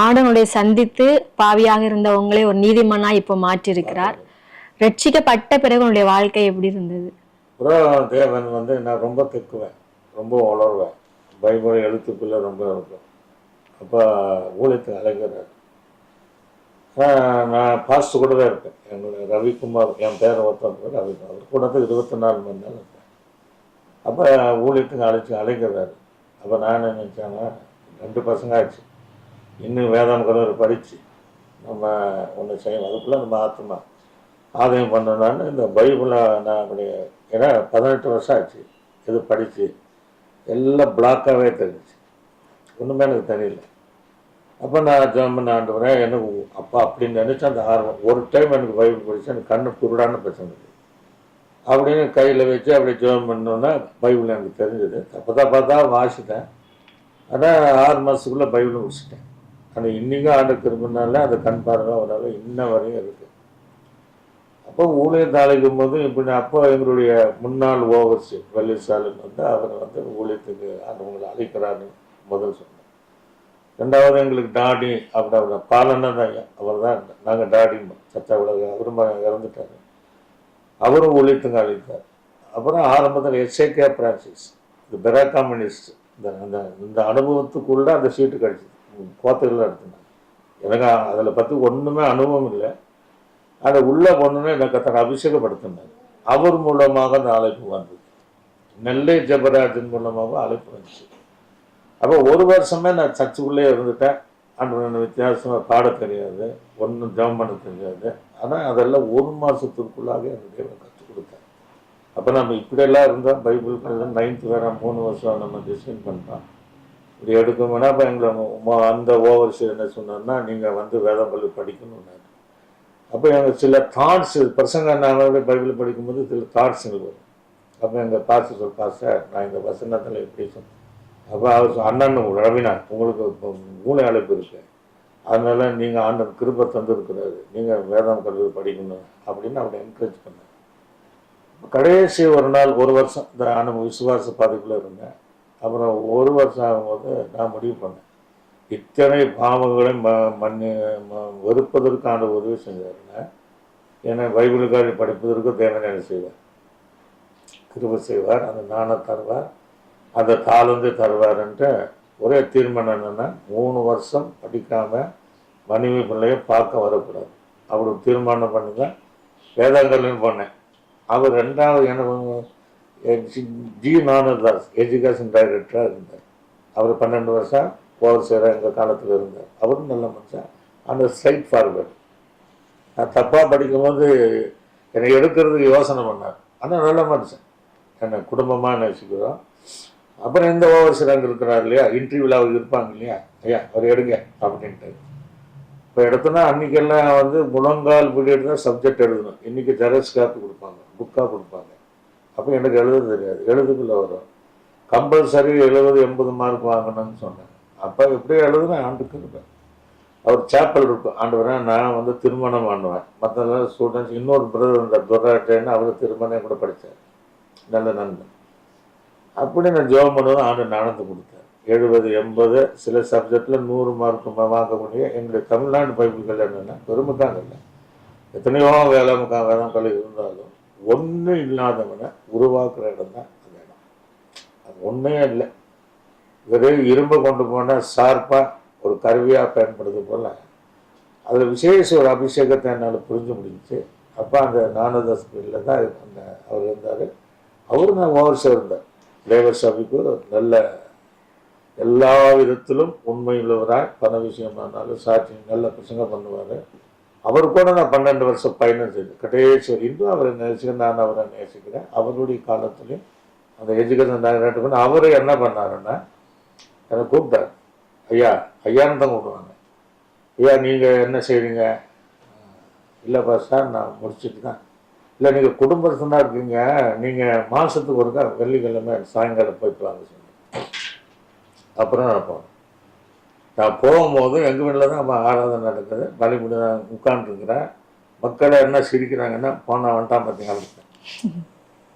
ஆண்டவனுடைய சந்தித்து பாவியாக இருந்த உங்களே ஒரு நீதிமனா இப்போ மாற்றி இருக்கிறார். ரட்சிக்கப்பட்ட பிறகு உங்களுடைய வாழ்க்கை எப்படி இருந்தது? தேவன் வந்து நான் ரொம்ப தெக்குவேன், ரொம்ப உணர்வேன், பைபிள் எழுத்துக்குள்ள ரொம்ப இருக்கும். அப்போ ஊழியத்துக்கு அழைக்கிறார். நான் பாஸ்ட் கூட தான் இருப்பேன். என்னுடைய ரவிக்குமார், என் பேரை ஒருத்தர் ரவிக்குமார், அவர் கூட தான் 24 மணி நேரம் இருப்பேன். அப்போ ஊழியத்துக்கு அழைக்கிறாரு. அப்போ நான் நினச்சேன்னா 2 பசங்க ஆச்சு, இன்னும் வேதாம் கலர் படித்து நம்ம ஒன்று செய்யணும். அதுக்குள்ளே நம்ம ஆத்மா ஆதாயம் பண்ணணும்னு இந்த பைபிளை நான் அப்படி, ஏன்னா 18 வருஷம் ஆச்சு இது படித்து, எல்லாம் பிளாக்காகவே தெரிஞ்சிச்சு, ஒன்றுமே எனக்கு தெரியல. அப்போ நான் ஜெபம் பண்ண ஆண்டவரேன் எனக்கு அப்பா அப்படின்னு நினச்சி அந்த ஆர்வம். ஒரு டைம் எனக்கு பைபிள் படித்து எனக்கு கண்ணு குருடான பிரச்சனை இருக்குது அப்படின்னு கையில் வச்சு அப்படி ஜெபம் பண்ணோன்னா பைபிள் எனக்கு தெரிஞ்சது. அப்போ தான் பார்த்தா வாசித்தேன். ஆனால் 6 மாதத்துக்குள்ளே பைபிளை முடிச்சிட்டேன். ஆனால் இன்றைக்கும் ஆண்டு திரும்பினால அந்த கண் பார்வை அவரால் இன்ன வரையும் இருக்குது. அப்போ ஊழியத்தை அழைக்கும் போது இப்படி அப்போ எங்களுடைய முன்னாள் ஓவர்சி வெள்ளிசாலின் வந்து அவரை வந்து ஊழியத்துக்கு ஆண்டவங்களை அழைக்கிறாருன்னு முதல் சொன்னேன். 2வது எங்களுக்கு டாடி அப்படி பாலன்னா தான் அவர் தான், நாங்கள் டாடின்னு சத்தா உலக அவரும் இறந்துட்டார். அவரும் ஊழியத்துக்கு அழைத்தார். அப்புறம் ஆரம்பத்தில் எஸ்ஏகே பிரான்சிஸ், இந்த பெராக் கம்யூனிஸ்ட், இந்த அனுபவத்துக்குள்ளே அந்த சீட்டு கிடச்சிது. கோத்தையில் எடுத்துனாங்க. எனக்கு அதில் பற்றி ஒன்றுமே அனுபவம் இல்லை. அதை உள்ளே போனோன்னே எனக்கு தன்னை அபிஷேகப்படுத்தினார். அவர் மூலமாக அந்த அழைப்பு வந்தது. நெல்லை ஜெபராஜன் மூலமாக அழைப்பு வந்துச்சு. அப்போ 1 வருஷமே நான் சர்ச்சுக்குள்ளே இருந்துட்டேன். அன்று வித்தியாசமாக பாட தெரியாது, ஒன்றும் ஜெபம் பண்ண தெரியாது. ஆனால் அதெல்லாம் 1 மாதத்துக்குள்ளாக என்னுடைய கற்றுக் கொடுத்தேன். அப்போ நம்ம இப்படியெல்லாம் இருந்தால் பைபிள் 9th வேற 3 வருஷம் நம்ம டிசைன் பண்ணுறோம். இப்படி எடுக்கணும்னா அப்போ எங்களை அந்த ஓவர்சீர் என்ன சொன்னார்னா, நீங்கள் வந்து வேதம் பள்ளி படிக்கணும்னாரு. அப்போ எங்கள் சில தாட்ஸ் பசங்க நாங்கள் பைபிள் படிக்கும்போது சில தாட்ஸ் எங்களுக்கு வரும். அப்போ எங்கள் பாஸ்டர் சொல், பாஸ்டர் நான் இந்த வசனத்தில் எப்படி சொன்னேன். அப்போ அவர் அண்ணன் ரவினா, உங்களுக்கு இப்போ மூளை அழைப்பு இருக்கு, அதனால நீங்கள் ஆண்டவர் கிருபை தந்துருக்கிறாரு, நீங்கள் வேதாம் கல்வி படிக்கணும் அப்படின்னு அவனை என்கரேஜ் பண்ணேன். கடைசி ஒரு நாள் 1 வருஷம் இந்த அனுபவ விசுவாச பாதைக்குள்ளே இருந்தேன். அப்புறம் 1 வருஷம் ஆகும்போது நான் முடிவு பண்ணேன், இத்தனை பாவங்களை வெறுப்பதற்கான உதவி செஞ்சாருன்னா, ஏன்னா பைபிளுக்காக படிப்பதற்கு தேவனை என்ன செய்வார், கிருபை செய்வார், அந்த ஞானம் தருவார், அந்த தாளந்து தருவாருன்ட்டு ஒரே தீர்மானம் என்னென்னா 3 வருஷம் படிக்காமல் மனைவி பிள்ளைய பார்க்க வரக்கூடாது. அப்படி தீர்மானம் பண்ணி தான் வேதாங்கல்னு போனேன். அவர் 2வது எனக்கு ஜி நானதாஸ் எஜுகேஷன் டைரக்டராக இருந்தார். அவர் 12 வருஷம் ஓவர் சேர எங்கள் காலத்தில் இருந்தார். அவரும் நல்ல மனுஷன், அந்த ஸ்ட்ரைட் ஃபார்வர்டு. நான் தப்பாக படிக்கும்போது என்னை எடுக்கிறதுக்கு யோசனை பண்ணார். ஆனால் நல்ல மனுஷன், என்னை குடும்பமாக நேசிக்கிறோம். அப்புறம் இந்த ஓவர் சேர் அங்கே இருக்கிறார் இல்லையா, இன்டர்வியூவில் அவர் இருப்பாங்க இல்லையா, ஐயா அவர் எடுங்க அப்படின்ட்டு. இப்போ எடுத்தோன்னா அன்றைக்கெல்லாம் வந்து முழங்கால் பீரியட் தான் சப்ஜெக்ட் எழுதணும். இன்றைக்கி ஜெராக்ஸ் காப்பி கொடுப்பாங்க, புக்காக கொடுப்பாங்க. அப்போ எனக்கு எழுத தெரியாது, எழுதுக்குள்ளே வரும். கம்பல்சரி 70-80 மார்க் வாங்கணும்னு சொன்னேன். அப்போ எப்படியோ எழுதுனேன், ஆண்டுக்கு இருப்பேன். அவர் சேப்பல் இருக்கும் ஆண்டவரை. நான் வந்து திருமணம் பண்ணுவேன். மற்ற ஸ்டூடெண்ட்ஸ் இன்னொரு பிரதர் இருந்தார் துராட்டேன்னு, அவர் திருமணம் கூட படித்தார், நல்ல நண்பன். அப்படி நான் ஜோம் பண்ணுவேன். ஆண்டு நடந்து கொடுத்தேன் 70-80, சில சப்ஜெக்டில் 100 மார்க் வாங்கக்கூடிய எங்களுடைய தமிழ்நாடு பைபிள்கள் என்னென்னா பெருமைக்காக இல்லை, எத்தனையோ வேதம் இருந்தாலும் ஒன்றும் இல்லாதவனை உருவாக்குற இடம் தான் அந்த இடம். அது ஒன்றே இல்லை. வெறும் இரும்பை கொண்டு போனால் ஷார்ப்பாக ஒரு கருவியாக பயன்படுது போல் அதில் விசேஷ ஒரு அபிஷேகத்தை என்னால் புரிஞ்சு முடிஞ்சிச்சு. அப்போ அந்த ஞானதாஸ் பீரியடில் தான் அந்த அவர் இருந்தார். அவரும் நான் ஓவர் இருந்தார். லேபர் சபைக்கு நல்ல எல்லா விதத்திலும் உண்மை உள்ளவராய், பண விஷயமானாலும் சாட்சி நல்ல பிரசங்க பண்ணுவார். அவர் கூட நான் 12 வருஷம் பயணம் செய்தேன். கடைசி இன்னும் அவரை நேசிக்கிறேன், நான் அவரை நேசிக்கிறேன். அவருடைய காலத்துலேயும் அந்த எஜுகேஷன் டைரக்டர் பண்ணி அவர் என்ன பண்ணாருன்னா என்னை கூப்பிட்டார். ஐயா ஐயான்னு தான் கூப்பிடுவாங்க. ஐயா நீங்கள் என்ன செய்கிறீங்க? இல்லைப்பா சார் நான் முடிச்சுட்டு தான். இல்லை நீங்கள் குடும்பத்தினா இருக்கீங்க, நீங்கள் மாதத்துக்கு ஒருக்கா வெள்ளிக்கிழமை சாயங்காலம் போயிட்டு வாங்க சொன்னேன். அப்புறம் நான் போனேன். நான் போகும்போது எங்கள் வீட்டில் தான் நம்ம ஆராதனை நடக்குது. பலிபடி நான் உட்காந்துருக்குறேன். மக்களை என்ன சிரிக்கிறாங்கன்னா போனால் வந்துட்டான் பார்த்தீங்கன்னா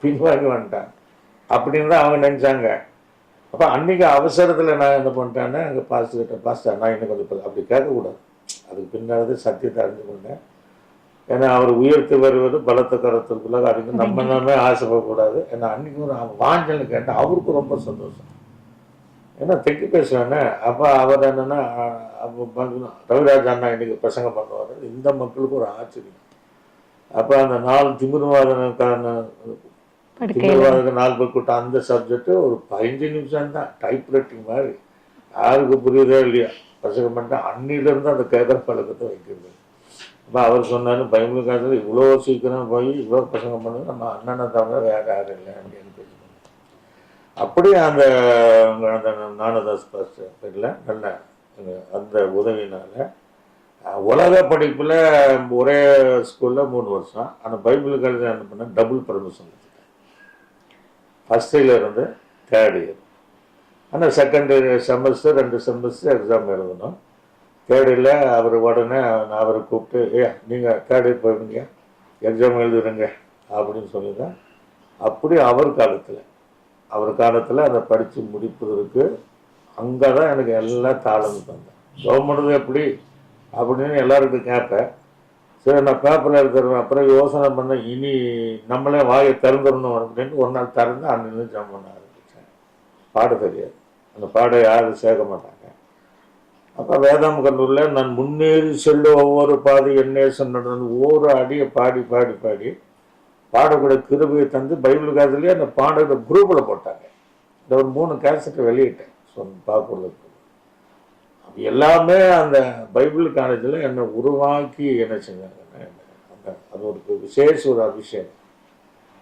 பின்வாங்கி வந்துட்டான் அப்படின்னு தான் அவங்க நினச்சாங்க. அப்போ அன்றைக்கி அவசரத்தில் நான் என்ன பண்ணிட்டேன்னா எங்கள் பாஸ்டர் நான் இன்னும் கொஞ்சம் அப்படி கேட்கக்கூடாது. அதுக்கு பின்னாடி சத்தியத்தை அறிஞ்சு கொண்டேன். ஏன்னா அவர் உயர்த்து வருவது பலத்த கரத்திற்குள்ள அப்படின்னு நம்ம எல்லாமே ஆசைப்படக்கூடாது. ஏன்னா அன்றைக்கி ஒரு வாஞ்சல்னு கேட்டேன். அவருக்கு ரொம்ப சந்தோஷம். ஏன்னா தெற்கு பேசுவேன்னு. அப்போ அவர் என்னென்னா ரவிராஜ் அண்ணா இன்றைக்கி பிரசங்கம் பண்ணுவார். இந்த மக்களுக்கு ஒரு ஆச்சரியம். அப்போ அந்த 4 திமிர்வாதனுக்கான திமிர்வாதனுக்கு 4 பேர் கூட்டம் அந்த சப்ஜெக்டு ஒரு 15 நிமிஷம் தான், டைப் ரைட்டிங் மாதிரி. யாருக்கு புரியுதோ இல்லையா பிரசங்கம் பண்ணிட்டு அன்னிலேருந்து அந்த கேட்குற பழக்கத்தை வைக்கிறது. அப்போ அவர் சொன்னார், பைபிள் காலத்தில் இவ்வளோ சீக்கிரம் போய் இவ்வளோ பிரசங்கம் பண்ணுறது நம்ம அண்ணனை தவிர வேறு யாரும் இல்லை அப்படின்னு பேசுவாங்க. அப்படியே அந்த அந்த ஞானதாஸ் பாஸ்டர் பேரில் நல்ல அந்த உதவினால் உலக படிப்பில் ஒரே ஸ்கூலில் 3 வருஷம். ஆனால் பைபிள் காலேஜ் என்ன பண்ணேன், டபுள் பர்மிஷன் வச்சுட்டேன். ஃபஸ்ட் இயர்லேருந்து 3rd இயர். ஆனால் செகண்ட் செமஸ்டர் 2 செமஸ்டர் எக்ஸாம் எழுதணும். 3rd இயரில் அவர் உடனே நான் அவரை கூப்பிட்டு நீங்கள் 3rd இயர் போயிருங்க எக்ஸாம் எழுதுறீங்க அப்படின்னு சொல்லி தான். அப்படி அவர் காலத்தில் அதை படித்து முடிப்பதற்கு அங்கே தான் எனக்கு எல்லாம் தாளம் தந்தேன். கவர்மெண்ட் எப்படி அப்படின்னு எல்லாருக்கும் கேட்பேன். சரி நான் பேப்பரில் எடுத்துருவேன். அப்புறம் யோசனை பண்ணேன், இனி நம்மளே வாயை திறந்துடணும் அப்படின்னு ஒரு நாள் திறந்து அன்னிலிருந்து ஜம் பண்ண ஆரம்பித்தேன். பாட தெரியாது, அந்த பாடம் யாரும் சேர்க்க மாட்டாங்க. அப்போ வேதாம் கல்லூரியில் நான் முன்னேறி செல்லும் ஒவ்வொரு பாதி எண்ணேசன் நடந்து ஒவ்வொரு அடியை பாடி பாடக்கூடிய கிருபையை தந்து பைபிள் காலத்துலேயே அந்த பாடோட குரூப்பில் போட்டாங்க. இந்த ஒரு 3 கேசட்டை வெளியிட்டேன் பார்க்கறதுக்கு. அப்போ எல்லாமே அந்த பைபிள் காலேஜில் என்னை உருவாக்கி என்ன செஞ்சாங்கன்னா அந்த அது ஒரு விசேஷ ஒரு அபிஷேகம்.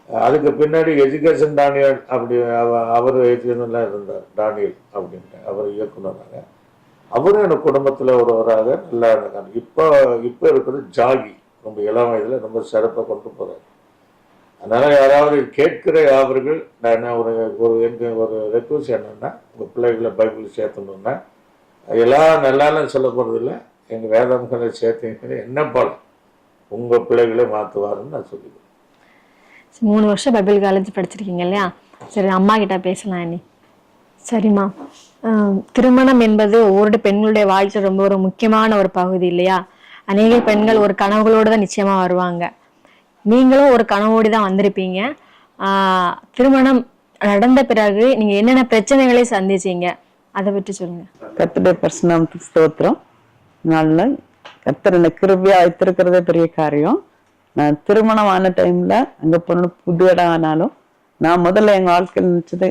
அதுக்கு பின்னாடி எஜுகேஷன் டானியல் அப்படி அவர் எஜுகேஷன்லாம் இருந்தார். டானியல் அப்படின்ட்டு அவர் இயக்குனராக. அவரும் எனக்கு குடும்பத்தில் ஒருவராக நல்லா இருந்தாங்க. இப்போ இருக்கிறது ஜாகி ரொம்ப இளம் வயதில் ரொம்ப சிறப்பாக கொண்டு போகிறார். அதனால் யாராவது கேட்கிற அவர்கள் நான் என்ன எனக்கு ஒரு ரெக்வஸ்ட் என்னென்னா, உங்கள் பிள்ளைகளை பைபிள் சேர்த்தணுன்னா எல்லாம் நல்லாலும் சொல்ல போகிறது இல்லை, எங்கள் வேதாம்களை சேர்த்தீங்க என்ன போல உங்கள் பிள்ளைகளை மாற்றுவாருன்னு நான் சொல்லிடுவேன். 3 வருஷம் பைபிள் காலேஜ் படிச்சிருக்கீங்க இல்லையா? சரி, அம்மா கிட்ட பேசலாம் நீ. சரிம்மா, திருமணம் என்பது ஒவ்வொரு பெண்களுடைய வாழ்க்கை ரொம்ப ஒரு முக்கியமான ஒரு பகுதி இல்லையா? அநேக பெண்கள் ஒரு கனவுகளோடு தான் நிச்சயமா வருவாங்க. நீங்களும் ஒரு கனவோடு தான் வந்திருப்பீங்க. திருமணம் நடந்த பிறகு நீங்க என்னென்ன பிரச்சனைகளை சந்திச்சீங்க, அதை பற்றி சொல்லுங்க. கர்த்தருடைய பரிசுநாமத்துக்கு ஸ்தோத்திரம். நல்ல கர்த்தர் என்ன கிருபையா வைத்திருக்கிறதே பெரிய காரியம். நான் திருமணம் ஆன டைம்ல அங்க போன புது இடம் ஆனாலும் நான் முதல்ல எங்க வாழ்க்கையில் நினைச்சது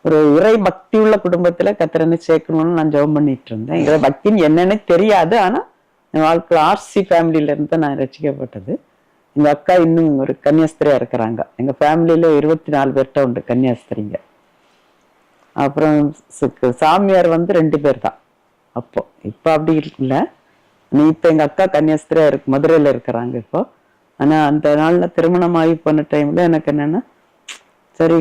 ஒரு இறை பக்தி உள்ள குடும்பத்துல கர்த்தரனை சேர்க்கணும்னு நான் ஜெபம் பண்ணிட்டு இருந்தேன். இறை பக்தின்னு என்னன்னு தெரியாது. ஆனா என் வாழ்க்கையில் ஆர்சி ஃபேமிலியில இருந்து நான் ரசிக்கப்பட்டது. எங்க அக்கா இன்னும் ஒரு கன்னியாஸ்திரியா இருக்கிறாங்க. எங்க ஃபேமிலியில 24 பேர்கிட்ட உண்டு கன்னியாஸ்திரிங்க. அப்புறம் சாமியார் 2 பேர் தான் அப்போ. இப்ப அப்படி இருக்குல்ல. நீ இப்ப எங்க அக்கா கன்னியாஸ்திரியா இருக்கு, மதுரையில இருக்கிறாங்க இப்போ. ஆனா அந்த நாள்ல திருமணம் ஆகி போன டைம்ல எனக்கு என்னன்னா, சரி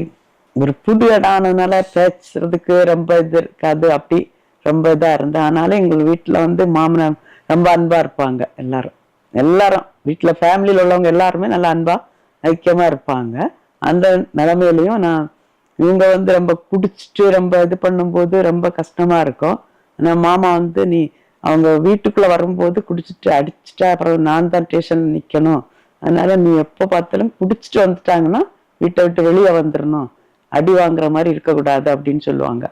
ஒரு புது இடம் ஆனதுனால பேசுறதுக்கு ரொம்ப இது இருக்காது, அப்படி ரொம்ப இதா இருந்தேன். ஆனாலும் எங்க வீட்டுல மாமனார் ரொம்ப அன்பா இருப்பாங்க. எல்லாரும் எல்லாரும் வீட்டுல ஃபேமிலியில உள்ளவங்க எல்லாருமே நல்லா அன்பா ஐக்கியமா இருப்பாங்க. அந்த நிலைமையிலையும் நான் இவங்க ரொம்ப குடிச்சிட்டு ரொம்ப இது பண்ணும்போது ரொம்ப கஷ்டமா இருக்கும். ஆனா மாமா நீ அவங்க வீட்டுக்குள்ள வரும்போது குடிச்சிட்டு அடிச்சுட்டா அப்புறம் நான் தான் ஸ்டேஷன் நிக்கணும், அதனால நீ எப்ப பார்த்தாலும் குடிச்சிட்டு வந்துட்டாங்கன்னா வீட்டை விட்டு வெளியே வந்துடணும், அடி வாங்குற மாதிரி இருக்கக்கூடாது அப்படின்னு சொல்லுவாங்க.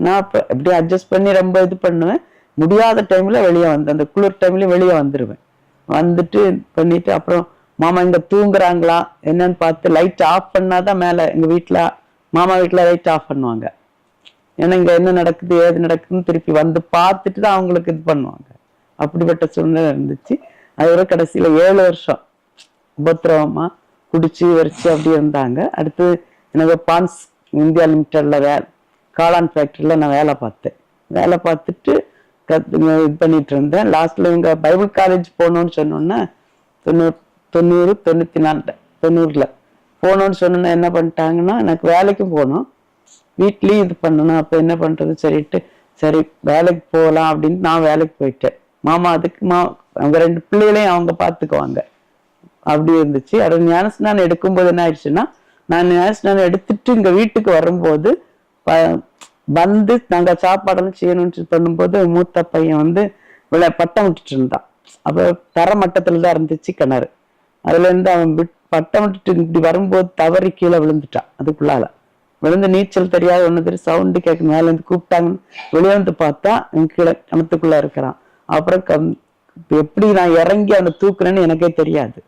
நான் இப்ப எப்படியும் அட்ஜஸ்ட் பண்ணி ரொம்ப இது பண்ணுவேன். முடியாத டைம்ல வெளியே அந்த குளிர் டைம்ல வெளியே வந்துருவேன். வந்துட்டு பண்ணிட்டு அப்புறம் மாமா இங்க தூங்குறாங்களா என்னன்னு பார்த்து லைட் ஆஃப் பண்ணாதான் மேல எங்க வீட்டுல மாமா வீட்டுல லைட் ஆஃப் பண்ணுவாங்க. ஏன்னா இங்க என்ன நடக்குது ஏது நடக்குதுன்னு திருப்பி வந்து பார்த்துட்டு தான் அவங்களுக்கு இது பண்ணுவாங்க. அப்படிப்பட்ட சூழ்நிலை இருந்துச்சு. அது கடைசியில 7 வருஷம் உபத்திரவமா குடிச்சு வரிச்சு அப்படி இருந்தாங்க. அடுத்து எனக்கு பான்ஸ் இந்தியா லிமிடெட்ல காளான் ஃபேக்டரியில நான் வேலை பார்த்தேன். வேலை பார்த்துட்டு இது பண்ணிட்டு இருந்தேன். லாஸ்ட்ல இவங்க பைபிள் காலேஜ் போகணும்னு சொன்னோன்னா 90 போகணும்னு சொன்னோன்னா என்ன பண்ணிட்டாங்கன்னா, எனக்கு வேலைக்கும் போகணும் வீட்லயும் இது பண்ணணும். அப்ப என்ன பண்றது சரிட்டு சரி வேலைக்கு போகலாம் அப்படின்னு நான் வேலைக்கு போயிட்டேன். மாமா அதுக்கு அவங்க 2 பிள்ளைகளையும் அவங்க பார்த்துக்குவாங்க. அப்படி இருந்துச்சு. அது ஞானஸ்நானம் எடுக்கும்போது என்ன ஆயிடுச்சுன்னா, நான் ஞானஸ்நானம் எடுத்துட்டு இங்க வீட்டுக்கு வரும்போது நாங்க சாப்பாடெல்லாம் செய்யணும்னு பண்ணும்போது மூத்த பையன் பட்டம் விட்டுட்டு இருந்தான். அப்ப தர மட்டத்துல தான் இருந்துச்சு கிணறு. அதுல இருந்து அவன் பட்டம் விட்டுட்டு இப்படி வரும்போது தவறி கீழே விழுந்துட்டான். அதுக்குள்ளால விழுந்து நீச்சல் தெரியாத ஒண்ணு சவுண்டு கேட்க மேல இருந்து கூப்பிட்டாங்கன்னு வெளியே வந்து பார்த்தா கீழே கிணத்துக்குள்ள இருக்கிறான். அப்புறம் எப்படி நான் இறங்கி அவனை தூக்குறேன்னு எனக்கே தெரியாது.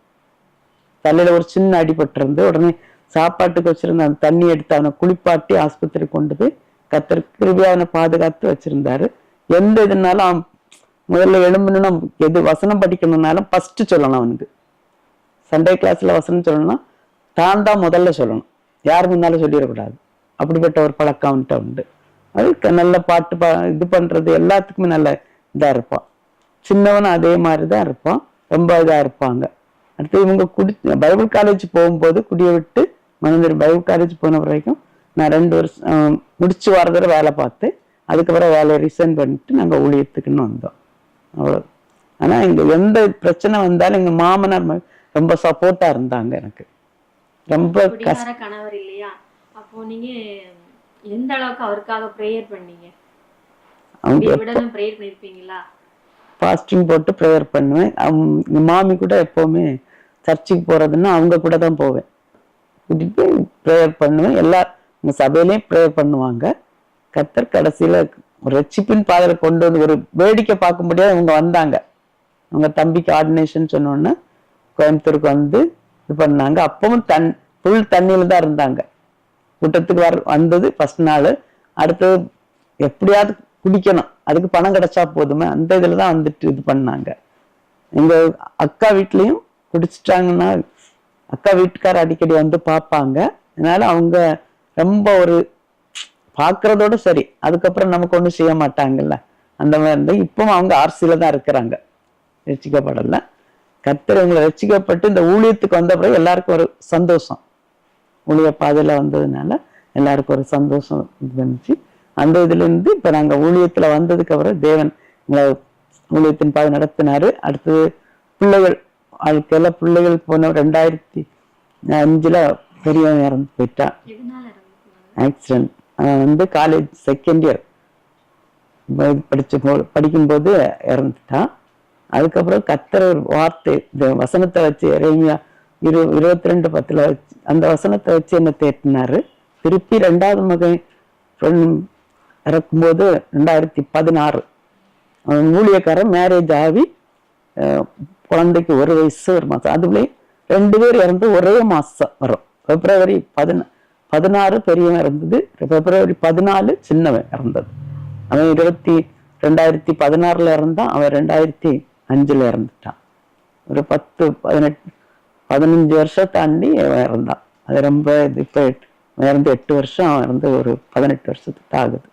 தலையில ஒரு சின்ன அடிபட்டு இருந்து உடனே சாப்பாட்டுக்கு வச்சிருந்த அந்த தண்ணி எடுத்து அவனை குளிப்பாட்டி ஆஸ்பத்திரி கொண்டு போய் கத்தர் கிருபையா அவனை பாதுகாத்து வச்சிருந்தாரு. எந்த இதுனாலும் அவன் முதல்ல எழும்பணும்னா எது வசனம் படிக்கணும்னாலும் ஃபர்ஸ்ட் சொல்லணும். அவனுக்கு சண்டே கிளாஸ்ல வசனம் சொல்லணும்னா தான் முதல்ல சொல்லணும், யார் முன்னாலும் சொல்லிடக்கூடாது. அப்படிப்பட்ட ஒரு பழக்கம் அவன்கிட்ட உண்டு. அது நல்ல பாட்டு இது பண்றது எல்லாத்துக்குமே நல்ல இதா இருப்பான். சின்னவனும் அதே மாதிரிதான் இருப்பான், ரொம்ப இதா இருப்பாங்க. அடுத்து இவங்க பைபிள் காலேஜ் போகும்போது குடியை விட்டு மனதில் பைபிள் காலேஜ் போன வரைக்கும் நான் 2 வருஷம் முடிச்சு வரதோட வேலை பார்த்து அதுக்கப்புறம் வேலையை ரிசைன் பண்ணிட்டு நாங்க ஊழியத்துக்குன்னு வந்தோம். அவ்வளவு. ஆனா இங்க எந்த பிரச்சனை வந்தாலும் எங்க மாமனார் ரொம்ப சப்போர்ட்டா இருந்தாங்க எனக்கு. ரொம்ப கணவர் இல்லையா, அப்போ நீங்க எந்த அளவுக்கு அவருக்காக பிரேயர் பண்ணீங்க? பிரேயர் பண்ணிருப்பீங்களா? ஃபாஸ்டிங் போட்டு ப்ரேயர் பண்ணுவேன். மாமி கூட எப்பவுமே சர்ச்சுக்கு போறதுன்னா அவங்க கூட தான் போவேன். கூட்டிட்டு ப்ரேயர் பண்ணுவேன். சபையிலையும் ப்ரேயர் பண்ணுவாங்க. கர்த்தர் கடைசியில ஒரு ரட்சிப்பின் பாதையில கொண்டு வந்து ஒரு வேடிக்கை பார்க்க முடியாது. அவங்க வந்தாங்க, அவங்க தம்பிக்கு ஆர்டினேஷன் சொன்னோன்னு கோயம்புத்தூருக்கு இது பண்ணாங்க. அப்பவும் ஃபுல் தண்ணியில தான் இருந்தாங்க. கூட்டத்துக்கு வந்தது ஃபர்ஸ்ட் நாள். அடுத்தது எப்படியாவது குடிக்கணும், அதுக்கு பணம் கிடைச்சா போதுமே, அந்த இதுலதான் இது பண்ணாங்க. எங்க அக்கா வீட்லயும் குடிச்சிட்டாங்கன்னா அக்கா வீட்டுக்கார அடிக்கடி பார்ப்பாங்க. அதனால அவங்க ரொம்ப ஒரு பாக்குறதோட சரி, அதுக்கப்புறம் நமக்கு ஒண்ணும் செய்ய மாட்டாங்கல்ல, அந்த மாதிரி இருந்து இப்பவும் அவங்க ஆர்சியில தான் இருக்கிறாங்க, ரசிக்கப்படல. கர்த்தர் இவங்களை ரசிக்கப்பட்டு இந்த ஊழியத்துக்கு வந்த பிறகு எல்லாருக்கும் ஒரு சந்தோஷம். ஊழிய பாதையில வந்ததுனால எல்லாருக்கும் ஒரு சந்தோஷம் இருந்துச்சு. அந்த இதுல இருந்து இப்ப நாங்க ஊழியத்துல வந்ததுக்கு அப்புறம் தேவன் எங்களை ஊழியத்தின் பாதை நடத்தினாரு. அடுத்தது பிள்ளைகள் வாழ்க்கையில பிள்ளைகள் போன 2005 பெரியவன் இறந்து போயிட்டான். ஆக்சிடென்ட். அவன் காலேஜ் செகண்ட் இயர் படிக்கும்போது இறந்துட்டான். அதுக்கப்புறம் கர்த்தர் ஒரு வார்த்தை வசனத்தை வச்சு எரேமியா 22:10 வச்சு அந்த வசனத்தை வச்சு என்ன தேட்டினாரு. திருப்பி 2வது மகன் இறக்கும்போது 2016 அவன் ஊழியக்காரன் மேரேஜ் ஆகி குழந்தைக்கு 1 வயசு 1 மாசம். அதுக்குள்ளே 2 பேர் இறந்து ஒரே மாசம் வரும். February 16 பெரியவன் இறந்தது, February 14 சின்னவன் இறந்தது. அவன் 2016 இறந்தான், அவன் 2005 இறந்துட்டான். ஒரு 10-15 வருஷம் தாண்டி அவன் இறந்தான். அது ரொம்ப இப்ப இறந்து 8 வருஷம், அவன் இறந்து ஒரு 18 வருஷத்துக்கு ஆகுது.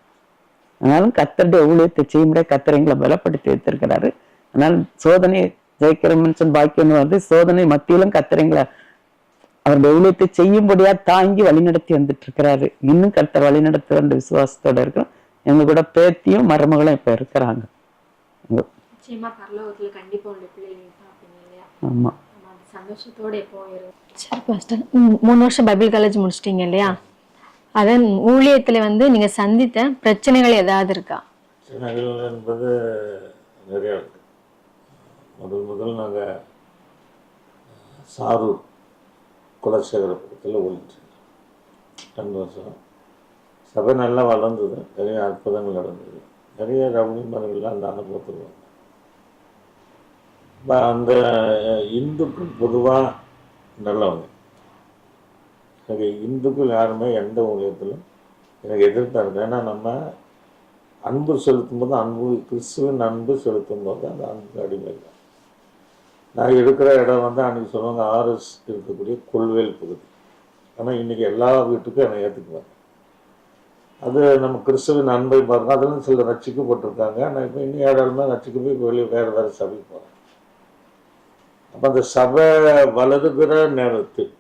ஆனாலும் கர்த்தருடைய ஊழியத்தை செய்ய முடியாது. கர்த்தர் எங்களை பலப்படுத்தி வைத்திருக்கிறாரு. அதனால சோதனை ஜெயிக்கிற மனுஷன் பாக்கியம் வந்து சோதனை மத்தியிலும் கத்துறீங்களா அவருடைய ஊழியத்தை செய்யும்படியா தாங்கி வழிநடத்தி வந்துட்டு இருக்கிறாரு. இன்னும் கர்த்தர் வழிநடத்த வேண்டிய விசுவாசத்தோட இருக்கிறோம். எங்க கூட பேத்தியும் மருமகளும் இப்ப இருக்கிறாங்க. நிச்சயமா பரலோகத்துல கண்டிப்பா உங்களுடைய பிள்ளைங்க பார்ப்பீங்க இல்லையா? ஆமா, சந்தோஷத்தோட எப்போ சரி பாஸ்டர், 3 வருஷம் பைபிள் காலேஜ் முடிச்சிட்டீங்க இல்லையா? அதன் ஊழியத்துல வந்து நீங்க சந்தித்த பிரச்சனைகள் ஏதாவது இருக்கா? பிரச்சனைகள் என்பது நிறையா இருக்கு. முதல் நாங்கள் சாரூர் குலசேகரபுரத்தில் ஓடிட்டு 2 வருஷம் சபை நல்லா வளர்ந்தது, நிறைய அற்புதங்கள் நடந்தது, நிறைய ரவுடிமார்கள்லாம் அந்த அனுபவத்தில் வந்தாங்க. அந்த இந்துக்கள் பொதுவாக நல்லவங்க. எனக்கு இந்துக்கள் யாருமே எந்த ஊழியத்திலும் எனக்கு எதிர்த்தாங்க. ஏன்னா நம்ம அன்பு செலுத்தும் போது கிறிஸ்துவின் அன்பு செலுத்தும் போது அந்த அன்பு அடிமை தான். நான் இருக்கிற இடம் வந்து அன்றைக்கி சொல்லுவாங்க ஆர்எஸ் இருக்கக்கூடிய கொள்வேல் பகுதி. ஆனால் இன்றைக்கி எல்லா வீட்டுக்கும் என்னை ஏற்றுக்குவாங்க. அது நம்ம கிறிஸ்துவின் அன்பை பாருங்க. அதெல்லாம் சில ரட்சிக்கப்பட்டிருக்காங்க. நான் இப்போ இன்னும் ஏழாலுமே ரட்சிக்க போய் வெளியே வேறு சபைக்கு போகிறேன். அப்போ அந்த சபை வளருகிற நேரத்தில்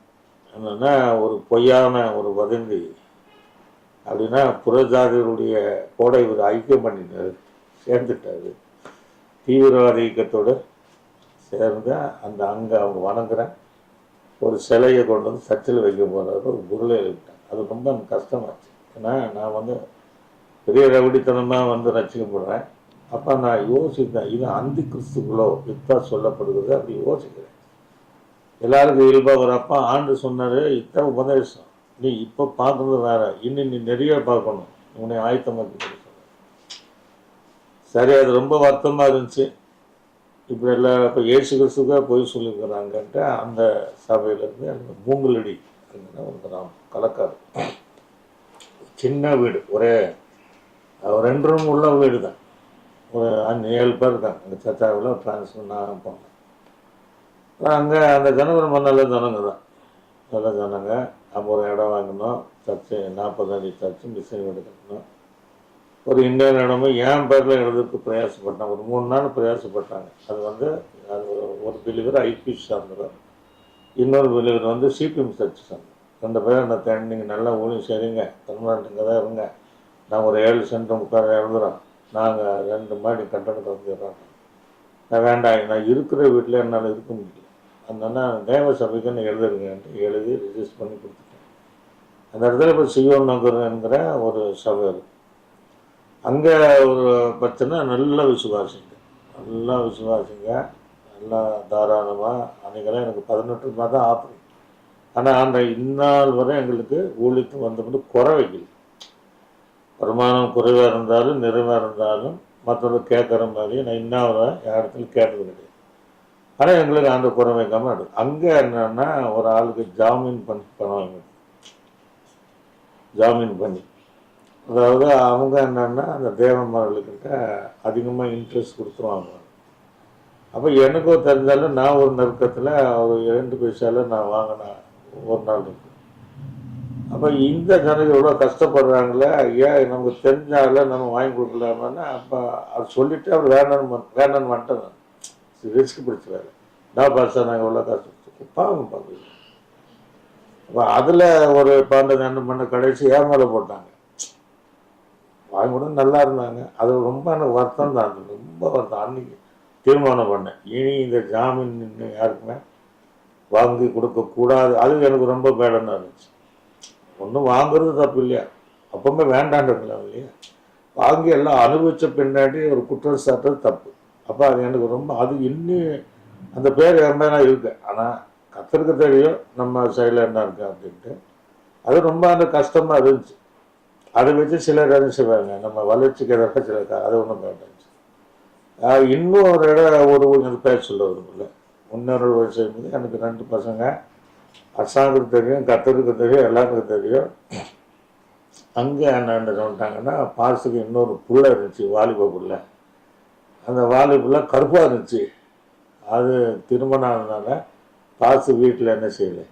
என்னென்னா ஒரு பொய்யான ஒரு வதந்தி அப்படின்னா புறஜாதிகளுடைய கோடை ஒரு ஐக்கியம் பண்ணிட்டாரு, சேர்ந்துட்டாரு. தீவிரவாத இயக்கத்தோடு சேர்ந்து அங்கே அவங்க வணங்குற ஒரு சிலையை கொண்டு வந்து சர்ச்சில் வைக்க போகிறாரு, ஒரு பொருளை எழுதிட்டாங்க. அது ரொம்ப எனக்கு கஷ்டமாச்சு. ஏன்னா நான் வந்து பெரிய ரவுடித்தனமாக வந்து ரசிக்கப்படுறேன். அப்போ நான் யோசித்தேன், இது அந்தி கிறிஸ்துக்களோ இதுதான் சொல்லப்படுகிறது அப்படி யோசிக்கிறேன். எல்லாருக்கும் இயல்பாக வரப்போ ஆண்டு சொன்னார், இத்தனை உபதேசம் நீ இப்போ பார்க்குறது வேற, இன்னும் நீ நிறைய பார்க்கணும், உன்னை ஆயத்தமாக்கி சொல்ல. சரி, அது ரொம்ப வருத்தமாக இருந்துச்சு. இப்படி எல்லாம் இப்போ இயேசு கிறிஸ்துக்காக போய் சொல்லியிருக்கிறாங்கன்ட்டு அந்த சபையிலேருந்து எனக்கு மூங்கலடி ஒரு கிராமம் களக்காடு, சின்ன வீடு, ஒரே 2 ரூம் உள்ள வீடு தான். ஒரு 7 பேர் இருக்காங்க. அந்த சச்சாவில் ட்ரான்ஸ்ஃபர் நான் போனேன். அங்கே அந்த ஜனங்க ரொம்ப நல்ல ஜனங்க தான், நல்ல ஜனங்க. அப்போ ஒரு இடம் வாங்கினோம், சர்ச்சு 40 அடி சர்ச்சு, மிஷின் வீடு கட்டணும். ஒரு இன்னொரு இடமும் என் பேரில் எழுதுறதுக்கு பிரயாசப்பட்டேன். ஒரு 3 நாள் பிரயாசப்பட்டாங்க. அது வந்து அது ஒரு பிலிவர் ஐபிஎஸ் சார்ந்தவர், இன்னொரு பிலிவர் வந்து சிபிஎம் சர்ச்சு சார்ந்தவர். 2 பேரும் என்ன தேடி, நீங்கள் நல்லா ஊழியம் செய்றீங்க, தமிழ்நாட்டுங்க தான் இருங்க, நாங்கள் ஒரு 7 சென்ட் உட்கார எழுதுகிறோம், நாங்கள் 2 மாடி கட்டணத்தை வந்துடுறோம். நான் வேண்டாம், நான் இருக்கிற வீட்டில் என்னால் இருக்க முடியல, அதனால தேவ சபைக்குன்னு எழுதுருங்கன்ட்டு எழுதி ரிஜிஸ்டர் பண்ணி கொடுத்துட்டேன். அந்த இடத்துல இப்போ சியோன் நகர் என்கிற ஒரு சபை இருக்குது. அங்கே ஒரு பிரச்சனை, நல்லா விசுவாசிங்க, நல்லா தாராளமாக. அன்றைக்கெல்லாம் எனக்கு 18 மாதம் ஆப்ரேட். ஆனால் அந்த இந்நாள் வரை எங்களுக்கு ஊழித்து வந்தபோது குறை வைக்கல. வருமானம் குறைவாக இருந்தாலும் நிறைவாக இருந்தாலும் மற்றவங்க கேட்குற மாதிரி நான் இன்னும் இடத்துல கேட்டது கிடையாது. ஆனால் எங்களுக்கு அந்த குறை வைக்காமல் இருக்கு. அங்கே என்னன்னா ஒரு ஆளுக்கு ஜாமீன் பண்ணி பணம் வாங்கி, ஜாமீன் பண்ணி, அதாவது அவங்க என்னன்னா அந்த தேவன்மார்களுக்கிட்ட அதிகமாக இன்ட்ரெஸ்ட் கொடுத்துருவாங்க. அப்போ எனக்கும் தெரிஞ்சாலும் நான் ஒரு நெருக்கத்தில் ஒரு 2 பைசாவில் நான் வாங்கினேன் ஒரு நாள் இருக்கு. அப்போ இந்த ஜனங்கள் எவ்வளோ கஷ்டப்படுறாங்களே, ஏன் நமக்கு தெரிஞ்சால நம்ம வாங்கி கொடுக்கலாமான்னா, அப்போ அவர் சொல்லிவிட்டு அவர் வேண்டான்னு வந்துட்டேன். நான் ரிஸ்க் பிடிச்சிடாரு, நான் பாசா நாங்கள் எவ்வளோ கஷ்டப்பட்டு பாவம் பார்க்குறேன். அப்போ அதில் ஒரு 12 பண்ண கடைசி ஏமாலை போட்டாங்க. வாங்கி கூட நல்லா இருந்தாங்க. அது ரொம்ப எனக்கு வருத்தம் தான், ரொம்ப வருத்தம். அன்றைக்கி தீர்மானம் பண்ணேன், இனி இந்த ஜாமீன் யாருக்குமே வாங்கி கொடுக்கக்கூடாது. அது எனக்கு ரொம்ப பேடனாக இருந்துச்சு. ஒன்றும் வாங்குறது தப்பு இல்லையா, அப்பவுமே வேண்டான்றதுலாம் இல்லையா, வாங்கி எல்லாம் அனுபவித்த பின்னாடி ஒரு குற்றம் சாட்டுறது தப்பு. அப்போ அது எனக்கு ரொம்ப, அது இன்னும் அந்த பேர் என் மேலே இருக்கு. ஆனால் கத்தருக்கு தெரியும் நம்ம சைடில் என்ன இருக்கு அப்படின்ட்டு. அது ரொம்ப அந்த கஷ்டமாக இருந்துச்சு. அதை வச்சு சிலர் என்ன செய்வாங்க, நம்ம வளர்ச்சிக்கு எதிராக சிலர் அது ஒன்றும் வேண்டாச்சு. இன்னும் ஒரு இடம் ஒரு பேர் சொல்ல வரும்ல, முன்னோரு செய்யும்போது எனக்கு 2 பசங்க, அரசாங்கத்துக்கு தெரியும், கத்தருக்கு தெரியும், எல்லாருக்கும் தெரியும். அங்கே என்ன சொல்லிட்டாங்கன்னா, பாசுக்கு இன்னொரு புள்ள இருந்துச்சு, வாலிப புள்ள. அந்த வாலிபுள்ள கருப்பாக இருந்துச்சு. அது திருமணம் ஆனதுனால பாசு வீட்டில் என்ன செய்யலை,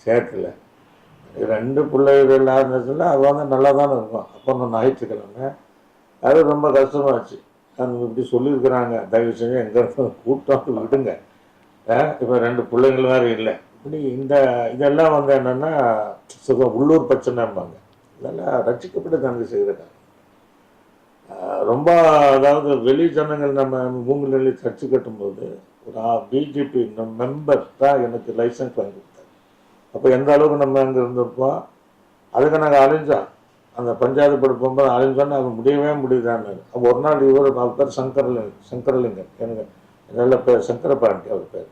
சேர்க்கல. 2 பிள்ளைகள் இருந்துச்சுன்னா அது வந்து நல்லா தானே இருக்கும். அப்போ நான் ஞாயிற்றுக்கிழமை அது ரொம்ப கஷ்டமாச்சு. இப்படி சொல்லியிருக்கிறாங்க, தயவு செஞ்சு எங்கே கூட்டம் விடுங்க. இப்போ 2 பிள்ளைங்கள் வேறு இல்லை. இப்படி இதெல்லாம் வந்து என்னென்னா உள்ளூர் பிரச்சனைம்பாங்க. இதெல்லாம் ரசிக்கப்பட்டு தனக்கு செய்கிறாங்க. ரொம்ப அதாவது வெளி ஜனங்கள் நம்ம மூங்கிலி சர்ச்சு கட்டும்போது ஒரு பிஜேபி மெம்பர் தான் எனக்கு லைசன்ஸ் வாங்கி கொடுத்தாரு. அப்போ எந்த அளவுக்கு நம்ம அங்கே இருந்திருப்போம். அதுக்கு நாங்கள் அழிஞ்சோம். அந்த பஞ்சாயத்து படி போகும்போது அழிஞ்சோன்னு அது முடியவே முடியுதான்னு. அப்போ ஒரு நாள் அவர் பேர் சங்கரலிங்கம், எனக்கு நல்ல பேர் சங்கரபாண்டி அவர் பேர்.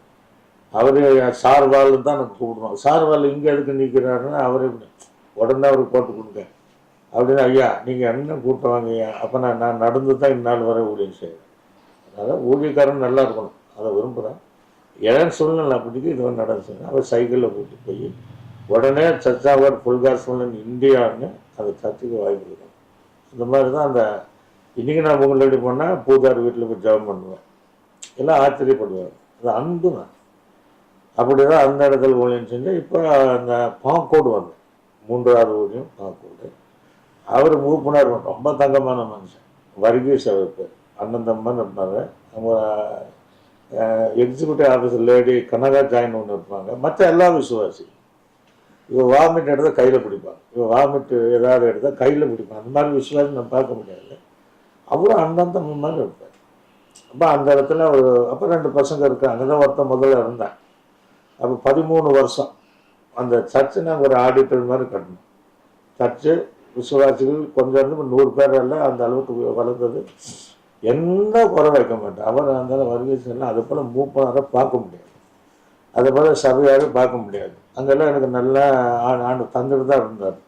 அவர் சார்வால் தான் எனக்கு கூப்பிடுவோம். சார்வால் இங்கே எதுக்கு நிற்கிறாருன்னு அவர் உடனே அவருக்கு போட்டு கொடுங்க அப்படின்னு. ஐயா நீங்கள் என்ன கூட்டம் வாங்கய்யா. அப்போ நான் நடந்து தான் இந்நாள் வரை ஊழியம் செய்வேன். அதனால் ஊழியக்காரன் நல்லா இருக்கணும், அதை விரும்புகிறேன். ஏன் சூழ்நிலை அப்படிக்கு இது நடந்துச்சுங்க. அவர் சைக்கிளில் கூப்பிட்டு போய் உடனே சர்ச்சாவர் புல்காஸ்மன் இந்தியான்னு அந்த சர்ச்சுக்கு வாய்ப்பு இருக்கும். இந்த மாதிரி தான் அந்த இன்றைக்கி நான் உங்களோட போனால் பூஜார் வீட்டில் போய் ஜெபம் பண்ணுவேன். எல்லாம் ஆச்சரியப்படுவேன். அது அன்பு தான். அப்படி தான் அந்த இடத்துல ஊழியம் செஞ்சேன். இப்போ அந்த பாக்கோடு வந்தேன், 3வது ஊழியம் பாக்கோடு. அவர் மூப்பினார், ரொம்ப தங்கமான மனுஷன். வர்கீஸ் அவர் பேர், அண்ணன் தம்பன் இருப்பாங்க. அவங்க executive officer lady Kanaka join ஒன்று இருப்பாங்க. மற்ற எல்லா விசுவாசி இவன் வாமிட் எடுத்தால் கையில் பிடிப்பாங்க. இவன் வாமிட்டு ஏதாவது எடுத்தால் கையில் பிடிப்பாங்க. அந்த மாதிரி விசுவாசி நம்ம பார்க்க முடியாது. அவரும் அண்ணன் தம்பன் மாதிரி இருப்பார். அப்போ அந்த இடத்துல அப்போ 2 பசங்க இருக்காங்க. அங்கே தான் ஒருத்தன் முதல்ல இருந்தேன். அப்போ 13 வருஷம் அந்த சர்ச்சு நாங்கள் ஒரு ஆடிட்டர் மாதிரி கட்டணும். சர்ச்சு விசுவாசிகள் கொஞ்சம் இருந்து 100 பேர் எல்லாம் அந்த அளவுக்கு வளர்ந்தது. எந்த குறை வைக்க மாட்டேன். அவர் அந்த வருகை அது போல் மூப்பனாரை பார்க்க முடியாது, அதை போல் சபையாக பார்க்க முடியாது. அங்கெல்லாம் எனக்கு நல்லா ஆண்டு தந்துட்டு தான் இருந்தார்.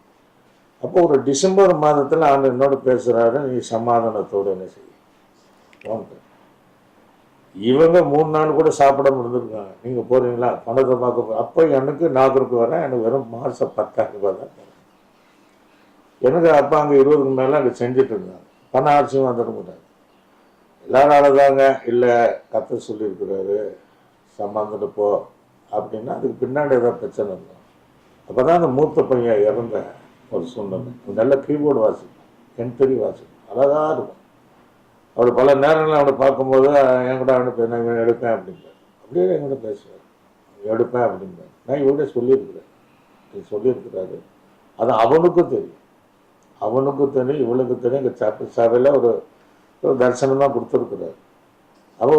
அப்போ ஒரு டிசம்பர் மாதத்தில் ஆண்டு என்னோட பேசுகிறாரு, நீ சமாதானத்தோடு என்ன செய்ய. இவங்க 3 நாள் கூட சாப்பிடாம இருந்திருக்காங்க. நீங்கள் போகிறீங்களா, பணத்தை பார்க்க அப்போ எனக்கு நாகருக்கு வரேன். எனக்கு வெறும் மாதம் 10,000 ரூபாய் தான். எனக்கு அப்போ அங்கே 20க்கு மேலே அங்கே செஞ்சுட்டு இருந்தாங்க. பண ஆட்சியும் வந்துட முடியாது. எல்லாரும் அழகாங்க, இல்லை கத்த சொல்லியிருக்கிறாரு சமாந்துட்டு போ அப்படின்னா அதுக்கு பின்னாடி ஏதாவது பிரச்சனை இருக்கும். அப்போ தான் அந்த மூத்த பையன் இறந்த ஒரு சூழ்நிலை. நல்ல கீபோர்டு வாசிக்கும், என்தறி வாசிக்கும், அழகாக இருக்கும். அவர் பல நேரங்களில் அவனை பார்க்கும்போது என்கிட்ட அவனை நான் எடுப்பேன் அப்படின்பார். அப்படியே என்கிட்ட பேசுவார், எடுப்பேன் அப்படின்பார். நான் இவர்கிட்ட சொல்லியிருக்கிறாரு. அது அவனுக்கும் தெரியும், இவளுக்கு தெரியும். எங்கள் சபையில் ஒரு தரிசனம் தான் கொடுத்துருக்குறாரு. அப்போ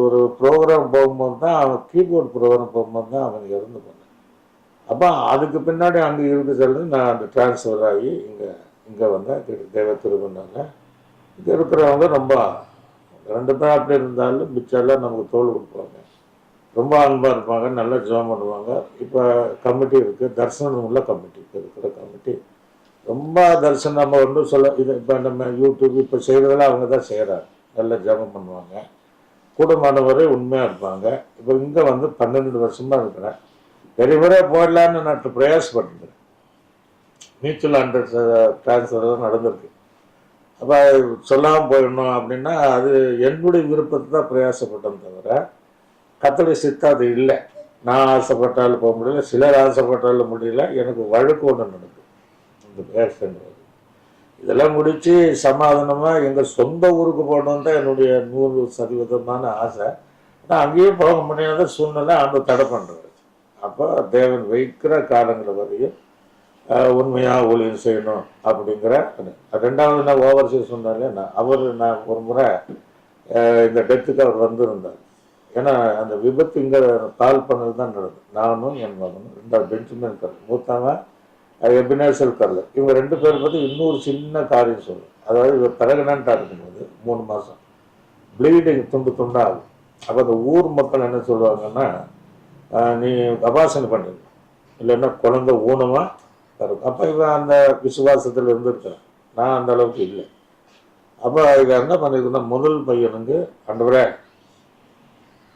ஒரு ப்ரோக்ராம் போகும்போது தான் அவன் கீபோர்டு ப்ரோக்ராம் போகும்போது தான் அவன் இறந்து போனேன். அப்போ அதுக்கு பின்னாடி அங்கே இருந்து சொல்லி நான் அந்த டிரான்ஸ்ஃபர் ஆகி இங்கே வந்தேன். தேவ திருவண்ணால இங்கே இருக்கிறவங்க ரொம்ப 2 பேர் அப்படி இருந்தாலும் மிச்செல்லாம் நமக்கு தோல் கொடுப்பாங்க. ரொம்ப அன்பாக இருப்பாங்க, நல்லா ஜெபம் பண்ணுவாங்க. இப்போ கமிட்டி இருக்குது, தரிசனம் உள்ள கமிட்டி இருக்கிற கமிட்டி. ரொம்ப தரிசனம் நம்ம ஒன்றும் சொல்ல, இது இப்போ நம்ம யூடியூப் இப்போ செய்கிறதெல்லாம் அவங்க தான் செய்கிறாங்க. நல்லா ஜெபம் பண்ணுவாங்க, கூடமானவரே உண்மையாக இருப்பாங்க. இப்போ இங்கே வந்து 12 வருஷமாக இருக்கிறேன். பெரிய போடலான்னு நான் பிரயாசப்பட்டுருக்கிறேன். மியூச்சுவல் அண்டர் டிரான்ஸ்ஃபர் தான் நடந்திருக்கு. அப்போ சொல்லாமல் போயிடணும் அப்படின்னா அது என்னுடைய விருப்பத்தை தான் பிரயாசப்பட்டேன் தவிர கர்த்தருடைய சித்தம் அது இல்லை. நான் ஆசைப்பட்டாலும் போக முடியல, சிலர் ஆசைப்பட்டாலும் முடியல. எனக்கு வழக்கு ஒன்று நடக்குது இந்த பேசுறது. இதெல்லாம் முடித்து சமாதானமாக எங்கள் சொந்த ஊருக்கு போகணுன்னு தான் என்னுடைய 100% ஆசை. ஆனால் அங்கேயும் போக முடியாத சூழ்நிலை அந்த தடை பண்ணுறது. அப்போ தேவன் வைக்கிற காலங்கள் வரையும் உண்மையாக ஊழியம் செய்யணும் அப்படிங்கிற. 2வது நான் ஓவர்சீஸ் சொன்னாலே நான் ஒரு முறை இந்த டெத்துக்கு அவர் வந்திருந்தார். ஏன்னா அந்த விபத்து இங்கே கால் பண்ணது தான் நடந்தது. நானும் என் மகனும் 2வது பெஞ்சமின் கர்லர், மூத்தவன் எபினேசர் கர்லர். இவங்க 2 பேர் பற்றி இன்னொரு சின்ன காரியம் சொல்லுவேன். அதாவது இவர் பிரெக்னெண்ட்டாக இருக்கும்போது 3 மாதம் ப்ளீடிங் துண்டாகும். அப்போ அந்த ஊர் மக்கள் என்ன சொல்லுவாங்கன்னா, நீ அபாசனை பண்ணுங்க, இல்லைன்னா குழந்தை ஊனமாக இருக்கும். அப்போ இவன் அந்த விசுவாசத்தில் இருந்துருக்கிறேன். நான் அந்த அளவுக்கு இல்லை. அப்போ இதை என்ன பண்ணியிருக்குன்னா, முதல் பையனுக்கு ஆண்டவரே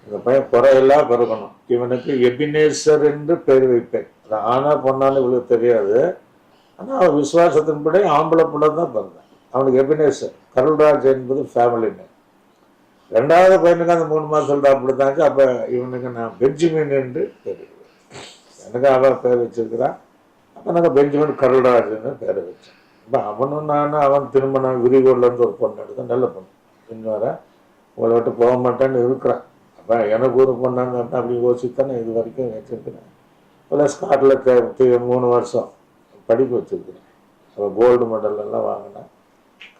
இந்த பையன் குறையெல்லாம் பிறக்கணும், இவனுக்கு எபினேசர் என்று பேர் வைப்பேன். அது ஆனா பொண்ணான்னு இவளுக்கு தெரியாது. ஆனால் அவன் விசுவாசத்தின்படி ஆம்பளை பிள்ளை தான் பிறந்தேன். அவனுக்கு எபினேசர் கருள்ராஜ் என்பது ஃபேமிலி நேம். 2வது பையனுக்கு அந்த 3 மாதம் சொல்லிட்டு அப்படி தாங்க. அப்போ இவனுக்கு நான் பெஞ்சமின் என்று பேர், எனக்கு அவன் பேர் வச்சிருக்கிறான். அப்போ நாங்கள் பெஞ்சமின் கருள்ராஜ்னு பேரை வச்சேன். இப்போ அவனும் நானும் அவன் திருமணம் விரிகோட்லேருந்து ஒரு பொண்ணு எடுத்தேன், நல்ல பொண்ணு, இன்னும் வர உங்களை விட்டு போக மாட்டேன்னு இருக்கிறேன். அப்போ எனக்கு ஊர் பண்ணாங்க அப்படி யோசித்தானே இது வரைக்கும் வச்சுருக்கிறேன். ப்ளஸ் ஸ்காட்டில் 3 வருஷம் படிப்பு வச்சுருக்கிறேன். அப்போ கோல்டு மெடல் எல்லாம் வாங்கினேன்.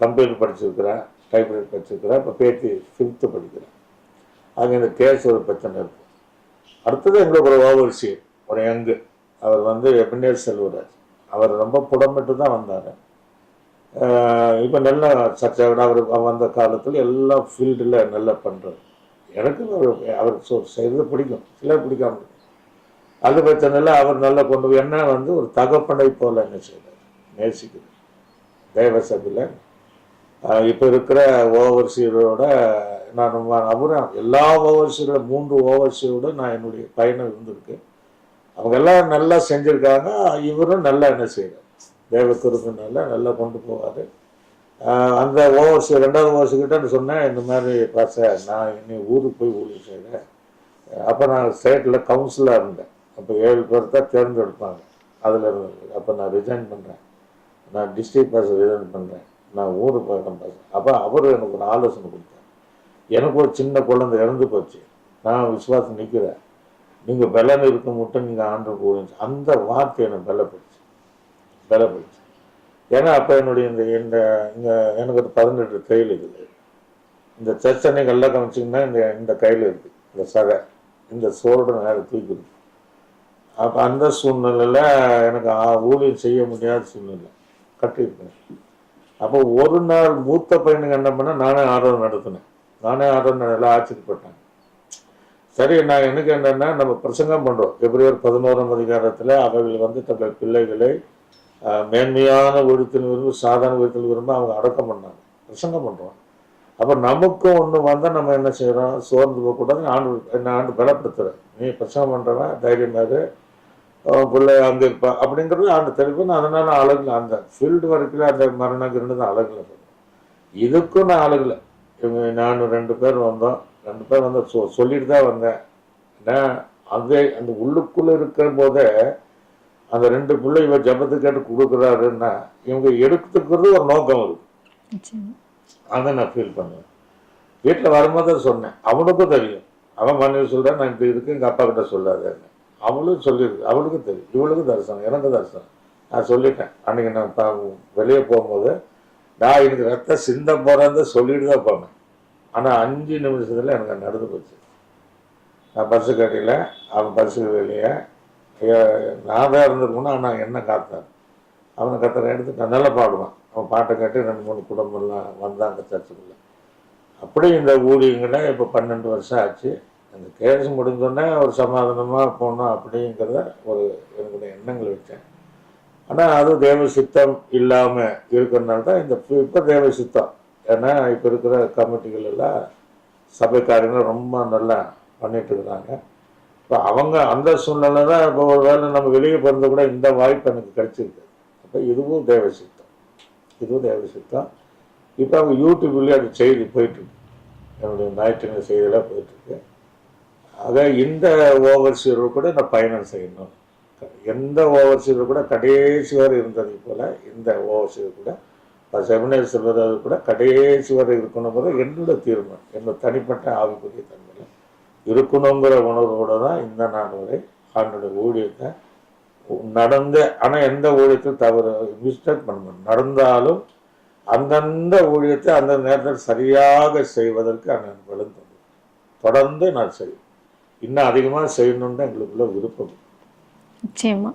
கம்ப்யூட்டர் படிச்சிருக்கிறேன், டைப்ரைட் படிச்சிருக்கிறேன். இப்போ பேத்தி 5th படிக்கிறேன். அங்கே இந்த கேஸ் ஒரு பிரச்சனை இருக்குது. அடுத்தது எங்களுக்கு ஒரு ஓவர்சியர், ஒரு யங்கு, அவர் வந்து எபினேர் செல்வராஜ். அவர் ரொம்ப புடமிட்டு தான் வந்தார். இப்போ நல்ல சர்ச்சையோட அவர் வந்த காலத்தில் எல்லா ஃபீல்டில் நல்லா பண்ணுறாரு. எனக்கு அவர் செய்கிறது பிடிக்கும், சிலர் பிடிக்காம இருக்கும். அது பிரச்சனையில் அவர் நல்லா கொண்டு போய் என்ன வந்து ஒரு தகப்பனை போல் என்ன செய்கிறார், நேசிக்கிறார். தேவ சபையில் இப்போ இருக்கிற ஓவர்சீரோட நான் அவரும் எல்லா ஓவர்சீரோட 3 ஓவர்சீரோட நான் என்னுடைய பயணம் இருந்திருக்கு. அவங்க எல்லாம் நல்லா செஞ்சுருக்காங்க. இவரும் நல்லா என்ன செய்கிறார், தேவ கிருபையினால நல்லா கொண்டு போவார். அந்த ஓவர்சீர் 2வது ஓவர்சீர்கிட்ட சொன்னேன், இந்த மாதிரி பாச நான் இன்னும் ஊருக்கு போய் ஊழியம் செய்கிறேன். அப்போ நான் ஸ்டேட்டில் கவுன்சிலாக இருந்தேன். அப்போ 7 பேர் தான் தேர்ந்தெடுப்பாங்க. அதில் அப்போ நான் ரிசைன் பண்ணுறேன். நான் டிஸ்ட்ரிக்ட் பாஸ் ரிசைன் பண்ணுறேன். நான் ஊருக்கு போயிட்டேன் பாஸ். அப்போ அவர் எனக்கு ஒரு ஆலோசனை கொடுத்தார். எனக்கு ஒரு சின்ன குழந்தை இறந்து போச்சு, நான் விசுவாசம் நிற்கிறேன், நீங்கள் பலன் இருக்க மட்டும் நீங்கள் ஆண்டு போடுங்க. அந்த வார்த்தை எனக்கு பலப்படுச்சு. ஏன்னா அப்போ என்னுடைய இந்த இங்கே எனக்கு ஒரு 18 கையில் இருக்குது. இந்த சர்ச்சனை எல்லாம் கவனிச்சிங்கன்னா இந்த கையில் இருக்குது, இந்த சதை, இந்த சோல்டர் நேரம் தூக்கி இருக்கு. அப்போ அந்த சூழ்நிலையில் எனக்கு ஊழியம் செய்ய முடியாத சூழ்நிலை கட்டியிருக்கேன். அப்போ ஒரு நாள் மூத்த பையனுக்கு என்ன பண்ணால் நானே ஆர்டர் நடத்தினேன். எல்லாம் ஆச்சரியப்பட்டேன். சரி, நான் எனக்கு என்னென்னா நம்ம பிரசங்கம் பண்ணுறோம். February 11ஆம் அதிகாரத்தில் அவர்கள் வந்து தங்கள் பிள்ளைகளை மேன்மையான ஒழுத்தில் விரும்பி சாதாரண ஒழுத்தில் விரும்ப அவங்க அடக்கம் பண்ணாங்க. பிரசங்கம் பண்ணுறோம். அப்போ நமக்கும் ஒன்று வந்தால் நம்ம என்ன செய்கிறோம், சோர்ந்து போகக்கூடாது. ஆண்டு பலப்படுத்துகிறேன். நீ பிரசங்கம் பண்ணுறவன் தைரியமாக பிள்ளை அங்கே இருப்பா அப்படிங்கிறது ஆண்டு தெளிவு. நான் அதனால் அழகில் அந்த ஃபீல்டு வரைக்கும் அந்த மரணங்கிறது தான் அழகில் சொல்லுவேன். இதுக்கும் நான் அழகில் இவங்க நான் 2 பேர் வந்தோம். 2 பேர் வந்து சொல்லிட்டு தான் வந்தேன். ஏன்னா அந்த உள்ளுக்குள்ளே இருக்கிற போதே அந்த 2 பிள்ளை இவர் ஜபத்து கேட்டு கொடுக்குறாருன்னா இவங்க எடுத்துக்கிறது ஒரு நோக்கம் இருக்குது. அதை நான் ஃபீல் பண்ணுவேன். வீட்டில் வரும்போது சொன்னேன், அவனுக்கும் தெரியும். அவன் மனைவி சொல்கிறேன், நான் இப்படி இருக்கு, எங்கள் அப்பா கிட்ட சொல்லாதேன்னு. அவளும் சொல்லியிருக்கு, அவளுக்கும் தெரியும். இவளுக்கும் தரிசனம், எனக்கு தரிசனம். நான் சொல்லிட்டேன். அன்றைக்கி நான் வெளியே போகும்போது நான் எனக்கு ரத்த சிந்த போகிறத சொல்லிட்டு தான் போனேன். ஆனால் 5 நிமிஷத்தில் எனக்கு நடந்து போச்சு. நான் பஸ்ஸு கட்டியில் அவன் பஸ்ஸுக்கு வெளியே நான் தான் இருந்திருக்கணும். ஆனால் என்ன காத்தான், அவனை கத்துற எடுத்து நல்லா பாடுவான். அவன் பாட்டை கட்டி 2-3 குடும்பம்லாம் வந்தாங்க சர்ச்சுக்குள்ள. அப்படி இந்த ஊழியங்களை இப்போ 12 வருஷம் ஆச்சு. அந்த கேஸ் முடிஞ்சோடனே ஒரு சமாதானமாக போனோம் அப்படிங்கிறத ஒரு என்னுடைய எண்ணங்கள் வச்சேன். ஆனால் அது தேவ சித்தம் இல்லாமல் இருக்கிறதுனால தான் இப்போ தேவ சித்தம். ஏன்னா இப்போ இருக்கிற கமிட்டிகள் எல்லாம் சபைக்காரங்க ரொம்ப நல்லா பண்ணிட்டு இருக்கிறாங்க. இப்போ அவங்க அந்த சூழ்நிலை தான். இப்போ ஒரு வேளை நம்ம வெளியே பிறந்த கூட இந்த வாய்ப்பு எனக்கு கிடைச்சிருக்கு. அப்போ இதுவும் தேவ சித்தம். இப்போ அவங்க யூடியூப்லேயே அது செய்தி போயிட்டுருக்கு. என்னுடைய ஞாயிற்றுக்கிழமை செய்தியெல்லாம் போயிட்டுருக்கு. ஆக இந்த ஓவர்சீர் கூட நான் பயணம் செய்யணும். எந்த ஓவர்சீர் கூட கடைசி வரை இருந்தது போல் இந்த ஓவர்சீர் கூட செமினார் செல்வது கூட கடைசி வரை இருக்கணுங்கிற என்னோட தீர்மானம். என்னோட தனிப்பட்ட ஆவிக்குரிய தன்மையில் இருக்கணுங்கிற உணர்வோடு தான் இந்த நாள் வரை அவனுடைய ஊழியத்தை நடந்த. ஆனால் எந்த ஊழியத்தையும் தவறு மிஸ்டேக் பண்ண நடந்தாலும் அந்தந்த ஊழியத்தை அந்த நேரத்தில் சரியாக செய்வதற்கு அண்ணன் விழுந்தது. தொடர்ந்து நான் செய்வேன். இன்னும் அதிகமாக செய்யணும்னு எங்களுக்குள்ள விருப்பம். நிச்சயமா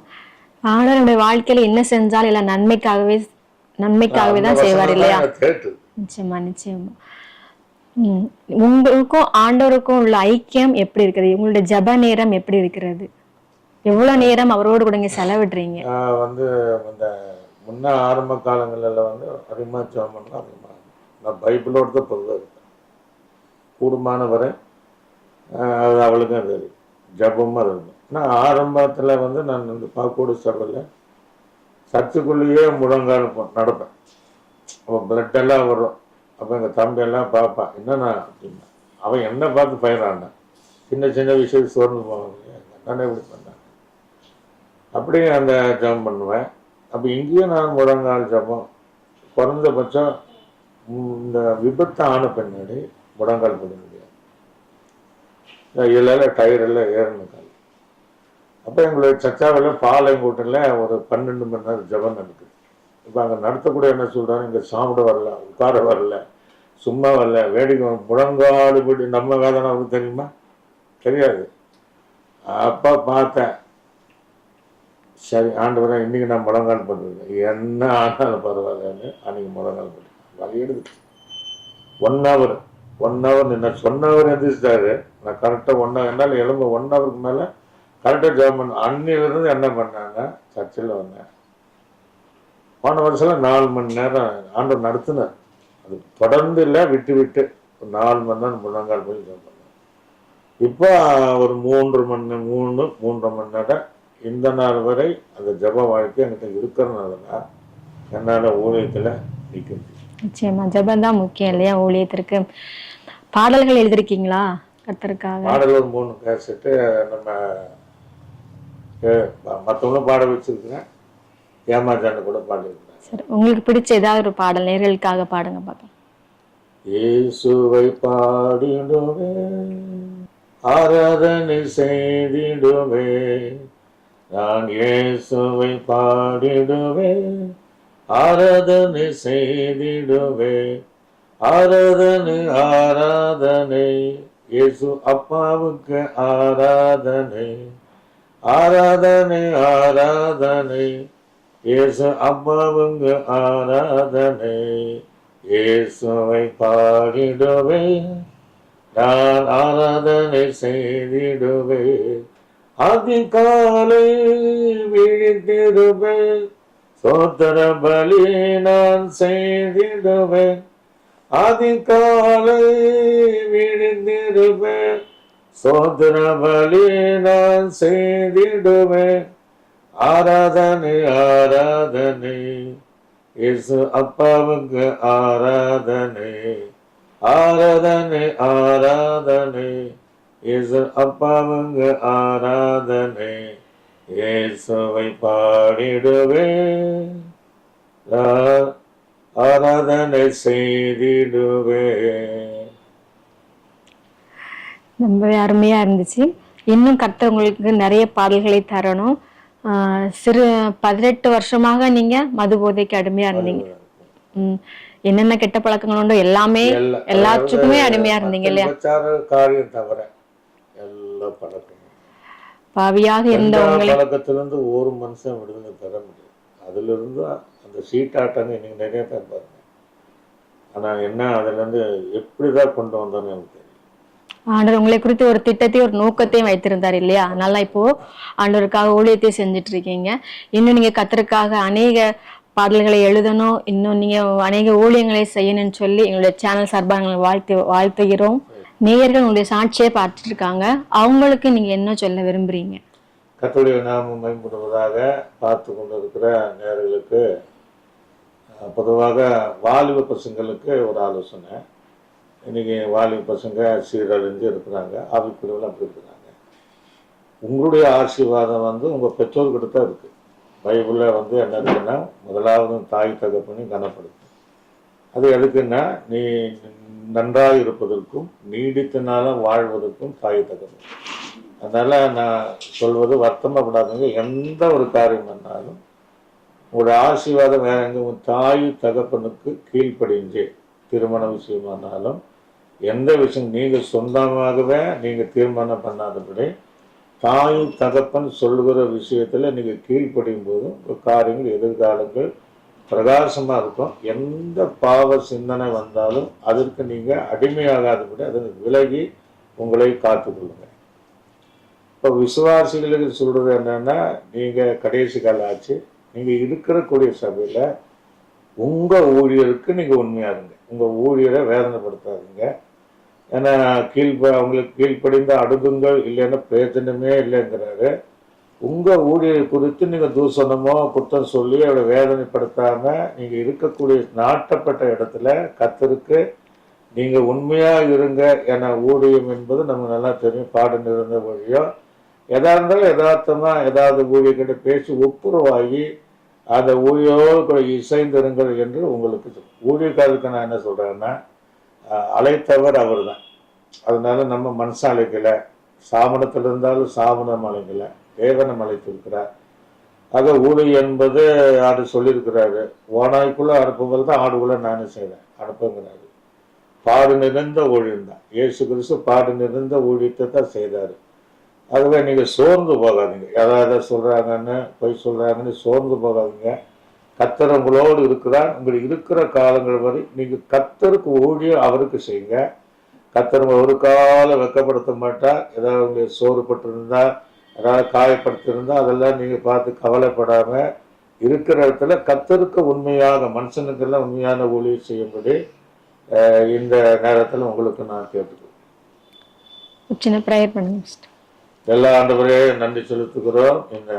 ஆண்டவருடைய வாழ்க்கையில என்ன செஞ்சாலும் எல்லாம் நன்மைக்காகவே தான் செய்வார் இல்லையா? நிச்சயமா. உங்களுக்கும் ஆண்டவருக்கும் உள்ள ஐக்கியம் எப்படி இருக்கிறது? உங்களுடைய ஜப நேரம் எப்படி இருக்கிறது? எவ்வளவு நேரம் அவரோடு கூட நீங்க செலவிடுறீங்க? வந்து இந்த முன்ன ஆரம்ப காலங்களில் வந்து அதிகமாக ஜபம் பண்ணலாம். அதிகமாக நான் பைபிளோடு தான் பொதுவாக இருப்பேன். கூடுமான வரை அது அவளுக்கும் தெரியும். ஜபமாக இருந்தேன். ஆனால் ஆரம்பத்தில் வந்து நான் இந்த பாக்கோடு சபையில் சர்ச்சுக்குள்ளேயே முழங்கால் நடப்பேன். அப்போ பிளட்டெல்லாம் வரும். அப்போ எங்கள் தம்பியெல்லாம் பார்ப்பான், என்னண்ணா அப்படின்னா. அவன் என்ன பார்த்து பயிராண்டான். சின்ன விஷயம் சோர்ந்து போவாங்க, என்னென்ன இப்படி பண்ணாங்க. அப்படியே அந்த ஜபம் பண்ணுவேன். அப்போ இங்கேயும் நான் முழங்கால் ஜபம் குறைந்தபட்சம் இந்த விபத்து ஆன பின்னாடி முடங்கால் பண்ண முடியாது, இதில் டயரெல்லாம் ஏறணும் கால். அப்போ எங்களுடைய சச்சாவில் பாளையங்கோட்டில் ஒரு 12 மணி நேரம் ஜபம் நடக்குது. இப்போ அங்கே நடத்தக்கூடிய என்ன சொல்கிறாங்க, இங்கே சாப்பிட வரல, உட்கார வரல, சும்மா வரல, வேடிக்கை முழங்காடு போய்ட்டு நம்ம வேதனை அவருக்கு தெரியுமா? தெரியாது. அப்போ பார்த்தேன், சரி ஆண்டவரே இன்றைக்கி நான் முழங்கால் பண்ணுறேன், என்ன ஆனாலும் பரவாயில்லன்னு அன்றைக்கி முழங்கால் பண்ணுறேன். வழி எடுத்துச்சு 1 hour நின்று சொன்னவர் எந்திரிச்சிட்டாரு. நான் கரெக்டாக 1 hour என்னால் எலும்பு 1 hourக்கு மேலே கரெக்டாக ஜாப் பண்ண. அன்னிலிருந்து என்ன பண்ணாங்க, சர்ச்சில் வந்தேன். போன வருஷம் 4 மணி நேரம் ஆண்டவர் நடத்தினார். அது தொடர்ந்து இல்லை, விட்டு விட்டு ஒரு 4 மணி நேரம் முழங்கால் போய் ஜாப் பண்ணேன். இப்போ ஒரு 3 மணி நேரம் இந்த நாள் வரை அந்த ஜப வாழ்க்கை என்கிட்ட இருக்கிறதுனால தான் என்னால் ஊழியத்தில் நிற்க முடியும். நிச்சயமா ஜபம் தான் முக்கியம் இல்லையா ஊழியத்திற்கு. பாடல்கள் எழுதிருக்கீங்களா கர்த்தருக்காக? பாடல் ஒரு 3 கேசட்டு நம்ம மற்றவங்களும் பாட வச்சிருக்கிறேன், ஏமாஜான்னு கூட பாடியிருக்கிறேன். சரி, உங்களுக்கு பிடிச்ச ஏதாவது ஒரு பாடல் நேர்களுக்காக பாடுங்க பார்க்கலாம். இயேசுவை பாடிடுவே, ஆராதனை செய்திடுவே, நான் இயேசுவை பாடிடுவே, ஆராதனை செய்திடுவே, ஆராதனை ஆராதனை, இயேசு அப்பாவுக்கு ஆராதனை, ஆராதனை ஆராதனை, இயேசு அப்பாவுக்கு ஆராதனை, இயேசுவை பாடிடுவே, நான் ஆராதனை செய்திடுவே, அதிகாலை விழித்திடுவேன், சோத்திர பலி நான் செய்திடுவேன், அதிகாலை விழித்திடுவேன், சோத்திர பலி நான் செய்திடுவேன், ஆராதனை ஆராதனை, இயேசு அப்பாவுக்கு ஆராதனை, ஆராதனை ஆராதனை, இயேசு அப்பாவுக்கு ஆராதனை, இயேசுவை பாடிடுவே, ஆராதனை செய்திடுவே. ரொம்பவே அருமையா இருந்துச்சு. இன்னும் கர்த்தர் உங்களுக்கு நிறைய பாடல்களை தரணும். சிறு 18 வருஷமாக நீங்க மது போதைக்கு அடிமையா இருந்தீங்க. என்னென்ன கெட்ட பழக்கங்கள் உண்டோ எல்லாமே எல்லாத்துக்குமே அடிமையா இருந்தீங்க இல்லையா? காரியம் தவிர எல்லா பழக்கமும் பாவியாக இருந்த பழக்கத்திலிருந்து ஒரு மனுஷன் விடுதலை தர முடியாது. அதுல இருந்து அந்த சீட்டாட்டன்னு இன்னைக்கு நிறைய பேர் பாருங்க. ஆனா என்ன அதுல இருந்து எப்படிதான் கொண்டு வந்தோன்னு எனக்கு தெரியும். ஆண்டவர் உங்களை குறித்து ஒரு திட்டத்தையும் ஒரு நோக்கத்தையும் வைத்திருந்தார் இல்லையா? அதனால இப்போ ஆண்டவருக்காக ஊழியத்தை செஞ்சுட்டு இருக்கீங்க. இன்னும் நீங்க கர்த்தருக்காக அநேக பாடல்களை எழுதணும், இன்னும் நீங்க அநேக ஊழியங்களை செய்யணும்னு சொல்லி எங்களுடைய சேனல் சார்பாக வாழ்த்துகிறோம். நேயர்கள் உங்களுடைய சாட்சியை பார்த்துட்டு இருக்காங்க, அவங்களுக்கு நீங்க என்ன சொல்ல விரும்புறீங்க? கர்த்தருடைய நாமம் மேம்படுவதாக பார்த்து கொண்டு இருக்கிற நேயர்களுக்கு பொதுவாக வாலிப பசங்களுக்கு ஒரு ஆலோசனை. இன்னைக்கு வாலிப பசங்க சீரழிஞ்சு இருக்கிறாங்க, ஆவிக்குரியவெல்லாம் அப்படி இருக்கிறாங்க. உங்களுடைய ஆசீர்வாதம் உங்கள் பெற்றோர்கிட்ட தான் இருக்குது. பைபிளில் என்ன இருக்குன்னா, முதலாவது தாய் தகப்பனை கனப்படுத்தும். அது எதுக்குன்னா, நீ நன்றாக இருப்பதற்கும் நீடித்த நாளாக வாழ்வதற்கும் தாய் தகப்பன். அதனால் நான் சொல்வது வருத்தப்படாதவங்க, எந்த ஒரு காரியம் பண்ணாலும் உங்களுடைய ஆசீர்வாதம் வேற எங்கே தாய் தகப்பனுக்கு கீழ்ப்படிஞ்சு, திருமண விஷயமானாலும் எந்த விஷயம் நீங்கள் சொந்தமாகவே நீங்கள் தீர்மானம் பண்ணாதபடி தாய் தகப்பன் சொல்லுகிற விஷயத்தில் நீங்கள் கீழ்ப்படியும் போதும் காரியங்கள் எதிர்காலங்கள் பிரகாசமாக இருக்கும். எந்த பாவ சிந்தனை வந்தாலும் அதற்கு நீங்கள் அடிமையாகாதபடி அதற்கு விலகி உங்களை காத்துக்கொள்ளுங்க. இப்போ விசுவாசிகளுக்கு சொல்கிறது என்னென்னா, நீங்கள் கடைசி கால ஆச்சு, நீங்கள் இருக்கக்கூடிய சபையில் உங்கள் ஊழியருக்கு நீங்கள் உண்மையாக இருங்க, உங்கள் ஊழியரை வேதனைப்படுத்தாதீங்க. ஏன்னா அவங்களுக்கு கீழ்ப்படிந்த அடுக்குங்கள் இல்லைன்னா பிரயோஜனமே இல்லைங்கிறாரு. உங்கள் ஊழியரை குறித்து நீங்கள் தூசணமோ குற்றம் சொல்லி அவளை வேதனைப்படுத்தாமல் நீங்கள் இருக்கக்கூடிய நாட்டப்பட்ட இடத்துல கர்த்தருக்கு நீங்கள் உண்மையாக இருங்க. ஏன்னா ஊழியம் என்பது நமக்கு நல்லா தெரியும், பாடு நிறைந்த ஊழியம். எதா இருந்தாலும் யதார்த்தமாக ஏதாவது ஊழியர்கிட்ட பேசி ஒப்புரவாகி அந்த ஊழியோடு கூட இசைந்திருங்கள் என்று உங்களுக்கு ஊழியக்காரருக்கு நான் என்ன சொல்கிறேன்னா, அழைத்தவர் அவர் தான். அதனால நம்ம மனசை அழைக்கலை, சாமணத்தில் இருந்தாலும் சாமணம் அழைக்கலை, தேவனம் அழைத்திருக்கிறார். ஆக ஊழி என்பது ஆடு சொல்லியிருக்கிறாரு, ஓனாய்க்குள்ளே அனுப்புவது தான் ஆடுக்குள்ளே நானும் செய்கிறேன் அனுப்புங்கிறாரு. பாடு நிறைந்த ஊழியம் தான். இயேசு கிறிஸ்து பாடு நிறைந்த ஊழியத்தை தான் செய்தார். அதுவே நீங்கள் சோர்ந்து போகாதீங்க. யாராவது சொல்கிறாங்கன்னு பொய் சொல்கிறாங்கன்னு சோர்ந்து போகாதீங்க. கர்த்தர் உங்களோடு இருக்கிறார். உங்களுக்கு இருக்கிற காலங்கள் வரை நீங்கள் கர்த்தருக்கு ஊழியம் அவருக்கு செய்யுங்க. கர்த்தர் ஒரு காலம் வெட்கப்படுத்த மாட்டார். ஏதாவது உங்களுக்கு சோறுபட்டிருந்தா, ஏதாவது காயப்படுத்திருந்தா அதெல்லாம் நீங்கள் பார்த்து கவலைப்படாமல் இருக்கிற இடத்துல கர்த்தருக்கு உண்மையாக, மனுஷனுக்கெல்லாம் உண்மையான ஊழியம் செய்யும்படி இந்த நேரத்தில் உங்களுக்கு நான் கேட்டுக்கிறேன். சின்ன ப்ரேயர் பண்ணுங்க. எல்லா ஆண்டவரே நன்றி செலுத்துகிறோம். இந்த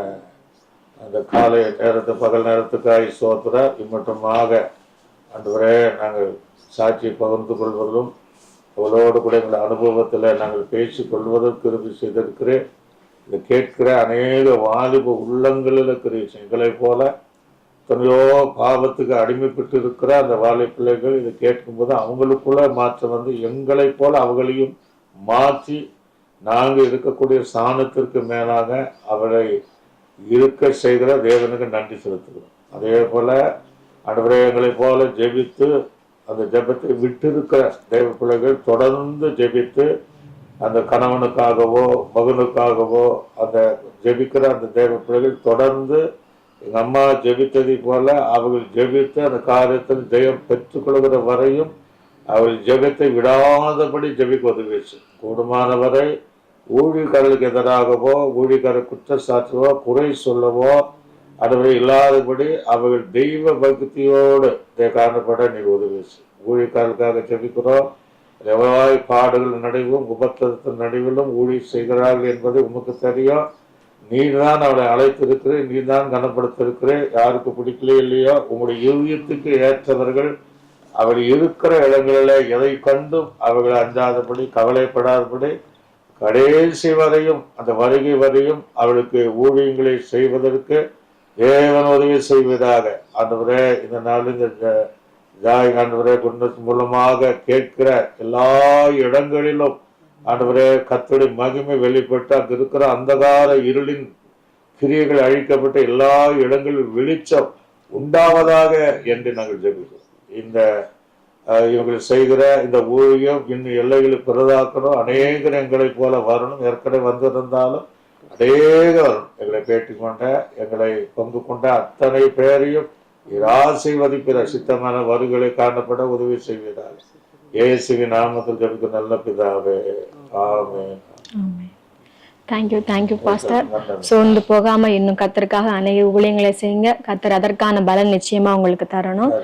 அந்த காலை நேரத்து பகல் நேரத்துக்காய் சோத்துற இம்மட்டுமாக ஆண்டவரே நாங்கள் சாட்சியை பகிர்ந்து கொள்வதும் அவளோடு கூட எங்கள் அனுபவத்தில் நாங்கள் பேசி கொள்வதற்கு கிருபை செய்திருக்கிறேன். இதை கேட்கிற அநேக வாலிப உள்ளங்களில் இருக்கிற எங்களை போல எத்தனையோ பாவத்துக்கு அடிமைப்பட்டு இருக்கிற அந்த வாலிப பிள்ளைகள் இதை கேட்கும்போது அவங்களுக்குள்ள மாற்றம் வந்து எங்களை போல அவங்களையும் மாற்றி நாங்கள் இருக்கக்கூடிய ஸ்தானத்திற்கு மேலாக அவரை இருக்க செய்கிற தேவனுக்கு நன்றி செலுத்துகிறோம். அதே போல ஆண்டவரே எங்களை போல ஜெபித்து அந்த ஜெபத்தை விட்டிருக்கிற தேவ பிள்ளைகள் தொடர்ந்து ஜெபித்து அந்த கணவனுக்காகவோ மகனுக்காகவோ அந்த ஜெபிக்கிற அந்த தேவ பிள்ளைகள் தொடர்ந்து எங்கள் அம்மா ஜெபித்ததை போல அவர்கள் ஜெபித்து அந்த காரியத்தில் ஜெயம் பெற்றுக்கொள்கிற வரையும் அவர்கள் ஜெபத்தை விடாதபடி ஜெபிக்க உதவி கூடுமானவரை ஊழியக்காரர்களுக்கு எதிராகவோ ஊழியக்கார குற்றச்சாட்டுவோ குறை சொல்லவோ அதுவரை இல்லாதபடி அவர்கள் தெய்வ பக்தியோடு காரணப்பட நீர் உதவி ஊழியக்காரர்களுக்காக ஜெபிக்கிறோம். எவ்வளவாய் பாடுகள் நடுவிலும் உபத்திரத்தின் நடுவிலும் ஊழியர் செய்கிறார்கள் என்பது உமக்கு தெரியும். நீர் தான் அவளை அழைத்திருக்கிறேன், நீர் தான் கனப்படுத்திருக்கிறேன். யாருக்கு பிடிக்கலையோ இல்லையோ உங்களுடைய யூகியத்துக்கு ஏற்றவர்கள் அவள் இருக்கிற இடங்களில் எதை கண்டும் அவர்களை அஞ்சாதபடி கவலைப்படாதபடி கடைசி வரையும் அந்த வருகை வரையும் அவளுக்கு ஊழியங்களை செய்வதற்கு தேவன் உதவி செய்வதாக. ஆண்டவரே இந்த நாள் இந்த ஜாய் ஆண்டவரே குடும்பத்தின் மூலமாக கேட்கிற எல்லா இடங்களிலும் ஆண்டவரே கர்த்தருடைய மகிமை வெளிப்பட்டு அங்கு இருக்கிற அந்தகார இருளின் கிரியைகள் அழிக்கப்பட்ட எல்லா இடங்களிலும் வெளிச்சம் உண்டாவதாக என்று நாங்கள் ஜெபிக்கிறோம். இந்த இவர்கள் செய்கிற இந்த ஊழியம் இன்னும் எல்லைகளை பெரிதாக்கணும். அநேகர் எங்களை போல வரணும். ஏற்கனவே வந்திருந்தாலும் அநேக வரும். எங்களை பேட்டிக்கொண்ட எங்களை பங்கு கொண்ட அத்தனை பேரையும் ஆசீர்வதிப்பிற சித்தமான வருகளை காணப்பட உதவி செய்வீர்கள். இயேசுவின் நாமத்தில் ஜெபிக்க நல்ல பிதாவே, ஆமென். Thank you pastor. சோர்ந்து போகாம இன்னும் கர்த்தருக்காக அநேக ஊழியங்களை செய்யுங்க. கர்த்தர் அதற்கான பலன் நிச்சயமா உங்களுக்கு தரணும்.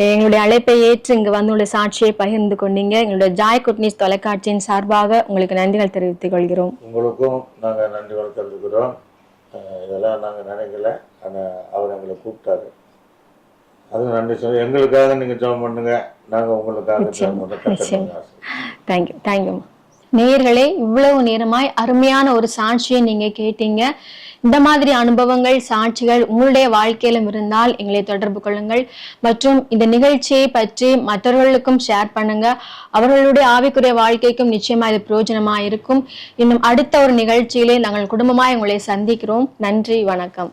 எங்களுடைய அழைப்பை ஏற்று இங்கு வந்து உங்களுடைய சாட்சியை பகிர்ந்து கொண்டீங்க. எங்களுடைய ஜாய் குட்னிஸ் தொலைக்காட்சியின் சார்பாக உங்களுக்கு நன்றிகள் தெரிவித்துக் கொள்கிறோம். உங்களுக்கும் நாங்கள் நன்றிகள் தெரிவிக்கிறோம். இதெல்லாம் நாங்கள் நினைக்கல, ஆனால் அவர் எங்களை கூப்பிட்டாரு. அதுக்கு நன்றி சொல்லி எங்களுக்காக நீங்கள் ஜெபம் பண்ணுங்க, நாங்கள் உங்களுக்காக ஜெபம் பண்ணுறோம். தேங்க்யூ. நேயர்களே, இவ்வளவு நேரமாய் அருமையான ஒரு சாட்சியை நீங்க கேட்டீங்க. இந்த மாதிரி அனுபவங்கள், சாட்சிகள் உங்களுடைய வாழ்க்கையிலும் இருந்தால் எங்களை தொடர்பு கொள்ளுங்கள். மற்றும் இந்த நிகழ்ச்சியை பற்றி மற்றவர்களுக்கும் ஷேர் பண்ணுங்க. அவர்களுடைய ஆவிக்குரிய வாழ்க்கைக்கும் நிச்சயமா இது பிரயோஜனமா இருக்கும். இன்னும் அடுத்த ஒரு நிகழ்ச்சியிலே நாங்கள் குடும்பமாய் உங்களை சந்திக்கிறோம். நன்றி, வணக்கம்.